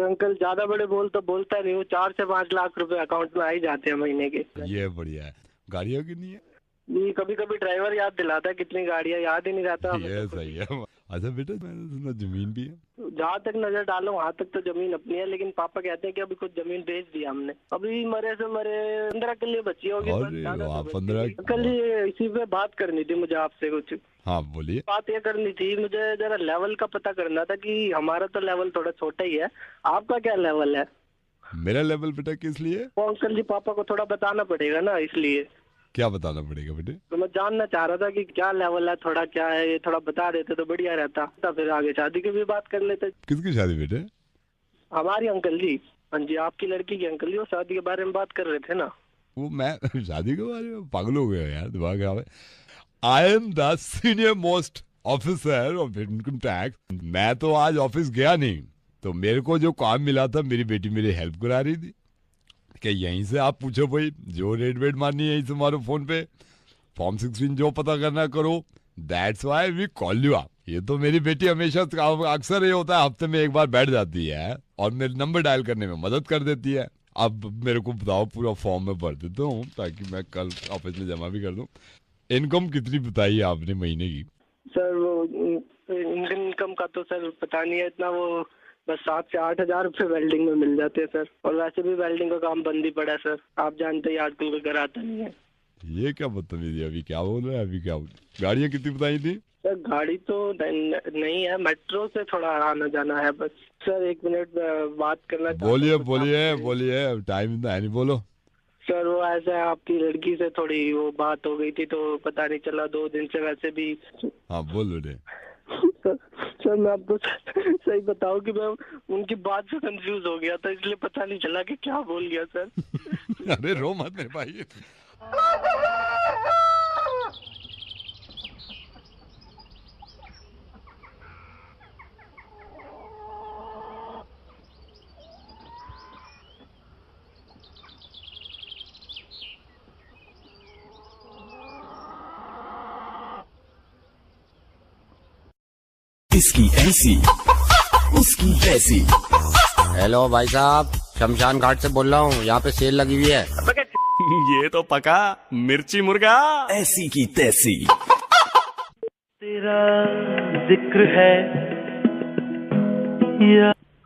अंकल ज्यादा बड़े तो बोलता नहीं हूँ, 4 से 5 लाख रुपए अकाउंट में आ ही जाते हैं महीने के। ये बढ़िया है। गाड़ियाँ कितनी है? जी कभी कभी ड्राइवर याद दिलाता है कितनी गाड़ियाँ, याद ही नहीं रहता। ये सही है। अच्छा बेटा मैंने सुना जमीन भी है? जहाँ तक नजर डालो वहाँ तक तो जमीन अपनी है, लेकिन पापा कहते हैं कि अभी कुछ जमीन बेच दी हमने, अभी मरे से मरे 15 किले बची होगी। 15? कल इसी पे बात करनी थी मुझे आपसे कुछ। हाँ बोलिए। बात ये करनी थी, मुझे जरा लेवल का पता करना था कि हमारा तो लेवल थोड़ा छोटा ही है, आपका क्या लेवल है? मेरा लेवल बेटा किस लिए? वो अंकल जी पापा को थोड़ा बताना पड़ेगा ना, इसलिए। क्या बताना पड़ेगा बेटे? तो मैं जानना चाह रहा था कि क्या लेवल है, थोड़ा क्या है, ये थोड़ा बता देते तो बढ़िया रहता, तो फिर आगे शादी की भी बात कर लेते। किसकी शादी बेटे? हमारी अंकल जी। हाँ जी आपकी लड़की की अंकल जी, वो शादी के बारे में बात कर रहे थे ना। वो मैं शादी के बारे में पागल हो गया यार, दिमाग खराब है। I am the senior most officer of income tax. मैं तो आज ऑफिस गया नहीं, तो मेरे को जो काम मिला था मेरी बेटी मेरी हेल्प करा रही थी कि यहीं से आप पूछो भाई, जो रेट वेट मारनी है यहीं से मारो फोन पे, फॉर्म 16 जो पता करना करो, that's why we call you आप। ये तो मेरी बेटी हमेशा अक्सर ये होता है, हफ्ते में एक बार बैठ जाती है और मेरे नंबर डायल करने में मदद कर देती है। अब मेरे को बताओ, पूरा फॉर्म में भर देता हूँ ताकि मैं कल ऑफिस में जमा भी कर दूँ। इनकम कितनी बताई आपने महीने की? सर वो इनकम का तो सर पता नहीं है इतना, वो बस 7 से 8 हजार रुपए वेल्डिंग में मिल जाते हैं सर, और वैसे भी वेल्डिंग का काम बंद ही पड़ा है सर, आप जानते ही आजकल कोई घर आता नहीं है। ये क्या बदतमीजी, अभी क्या बोल रहे हैं? अभी क्या गाड़ियाँ कितनी बताई थी? सर गाड़ी तो नहीं है, मेट्रो से थोड़ा आना जाना है बस। सर 1 मिनट बात करना। बोलिए, टाइम इतना है नहीं, बोलो। सर वो ऐसा है, आपकी लड़की से थोड़ी वो बात हो गई थी तो पता नहीं चला 2 दिन से, वैसे भी। हाँ बोल बेटे। सर मैं आपको सही बताऊं कि मैं उनकी बात से कंफ्यूज हो गया था, इसलिए पता नहीं चला कि क्या बोल गया सर। अरे रो मत मेरे भाई। इसकी ऐसी उसकी वैसी। हेलो भाई साहब, शमशान घाट से बोल रहा हूँ, यहाँ पे सेल लगी हुई है। ये तो पका मिर्ची मुर्गा। ऐसी की तैसी। तेरा जिक्र है।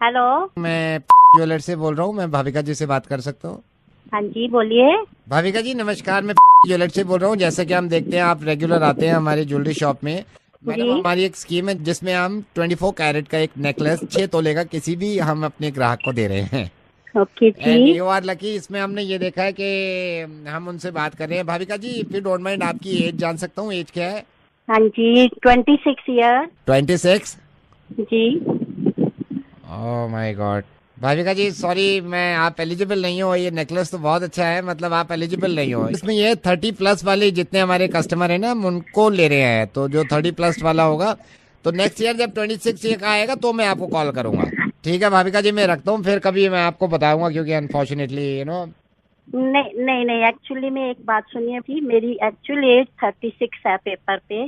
हेलो, मैं ज्वेलर से बोल रहा हूँ, मैं भाविका जी से बात कर सकता हूँ? हाँ जी बोलिए। भाविका जी नमस्कार, मैं ज्वेलर से बोल रहा हूँ। जैसा कि हम देखते हैं आप रेगुलर आते हैं हमारी ज्वेलरी शॉप में। मैडम हमारी एक स्कीम है जिसमें हम 24 कैरेट का एक नेकलेस 6 तोले का किसी भी हम अपने ग्राहक को दे रहे हैं। Okay ji. You are lucky. इसमें हमने ये देखा है कि हम उनसे बात कर रहे हैं। Bhavika ji if you don't mind, आपकी एज जान सकता हूँ? एज क्या है? हाँ जी 26 ईयर। 26 जी। Oh my god. Bhavika ji sorry, मैं आप एलिजिबल नहीं हो। ये नेकलेस तो बहुत अच्छा है, मतलब आप एलिजिबल नहीं हो इसमें। ये 30 प्लस वाले जितने हमारे कस्टमर हैं ना, हम उनको ले रहे हैं। तो जो 30 प्लस वाला होगा तो नेक्स्ट ईयर जब 26 ईयर का आएगा तो मैं आपको कॉल करूंगा। ठीक है भाविका जी, मैं रखता हूँ, फिर कभी मैं आपको बताऊंगा, क्योंकि अनफॉर्चुनेटली नहीं एक्चुअली में एक बात सुनिए भी, मेरी एक्चुअली एज 36 है पेपर पे,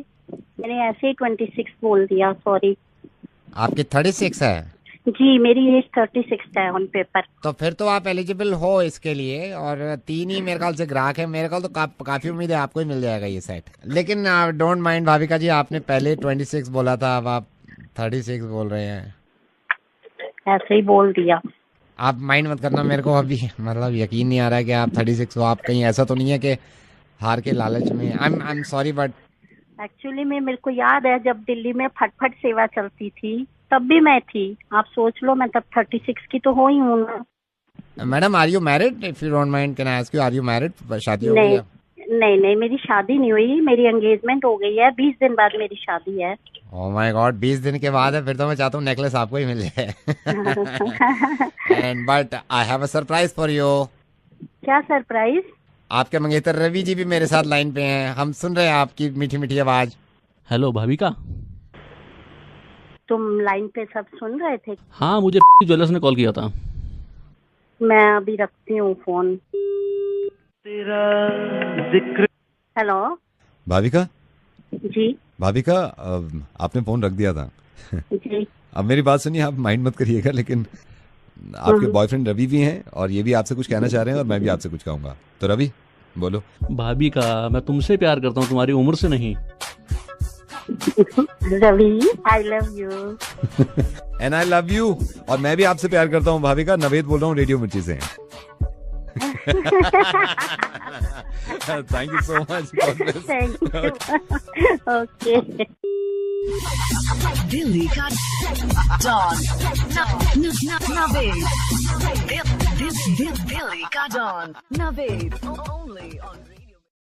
मैंने ऐसे ही 26 बोल दिया, सॉरी। आपकी 36 है? जी मेरी एज 36 है ऑन पेपर। तो फिर तो आप एलिजिबल हो इसके लिए, और 3 ही मेरे ख्याल से ग्राहक है, मेरे ख्याल तो काफी उम्मीद है आपको ही मिल जाएगा ये सेट। लेकिन डोंट माइंड भाविका जी, आपने पहले 26 बोला था, अब आप 36 बोल रहे हैं। ऐसे ही बोल दिया। आप माइंड मत करना, मेरे को अभी मतलब यकीन नहीं आ रहा है कि आप 36 हो। आप कहीं ऐसा तो नहीं है कि हार के लालच में? आई एम सॉरी बट एक्चुअली में मेरे को याद है जब दिल्ली में फटफट सेवा चलती थी तब भी मैं थी, आप सोच लो, मैं तब 36 की तो हो ही हूँ ना। Madam are you married? If you don't mind can I ask you, are you married? शादी हो गई है? नहीं मेरी शादी नहीं हुई, मेरी एंगेजमेंट हो गई है, 20 दिन बाद मेरी शादी है। ओह माय गॉड, 20 दिन के बाद है? फिर तो मैं चाहता हूँ नेकलेस आपको ही मिल जाए। And but I have a surprise for you. क्या सरप्राइज? आपके मंगेतर रवि जी भी मेरे साथ लाइन पे हैं, हम सुन रहे हैं आपकी मीठी मीठी आवाज। हेलो भाविका। तुम लाइन पे सब सुन रहे थे? हाँ, मुझे ज्वेलर्स ने कॉल किया था। मैं अभी रखती हूँ फोन। तेरा जिक्र। हेलो भाविका। जी भाविका, आपने फोन रख दिया था। जी अब मेरी बात सुनिए, आप माइंड मत करिएगा, लेकिन आपके बॉयफ्रेंड रवि भी हैं और ये भी आपसे कुछ कहना चाह रहे हैं और मैं भी आपसे कुछ कहूंगा। तो रवि बोलो। भाविका, मैं तुमसे प्यार करता हूँ, तुम्हारी उम्र से नहीं। Ravi, I love you. And I love you. और मैं भी आपसे प्यार करता हूँ भाविका। नवेद बोल रहा हूँ रेडियो मिर्ची से। Thank you so much. Thank you. Okay. Delhi का डॉन नवेद। दिल्ली का डॉन नवेद। Only on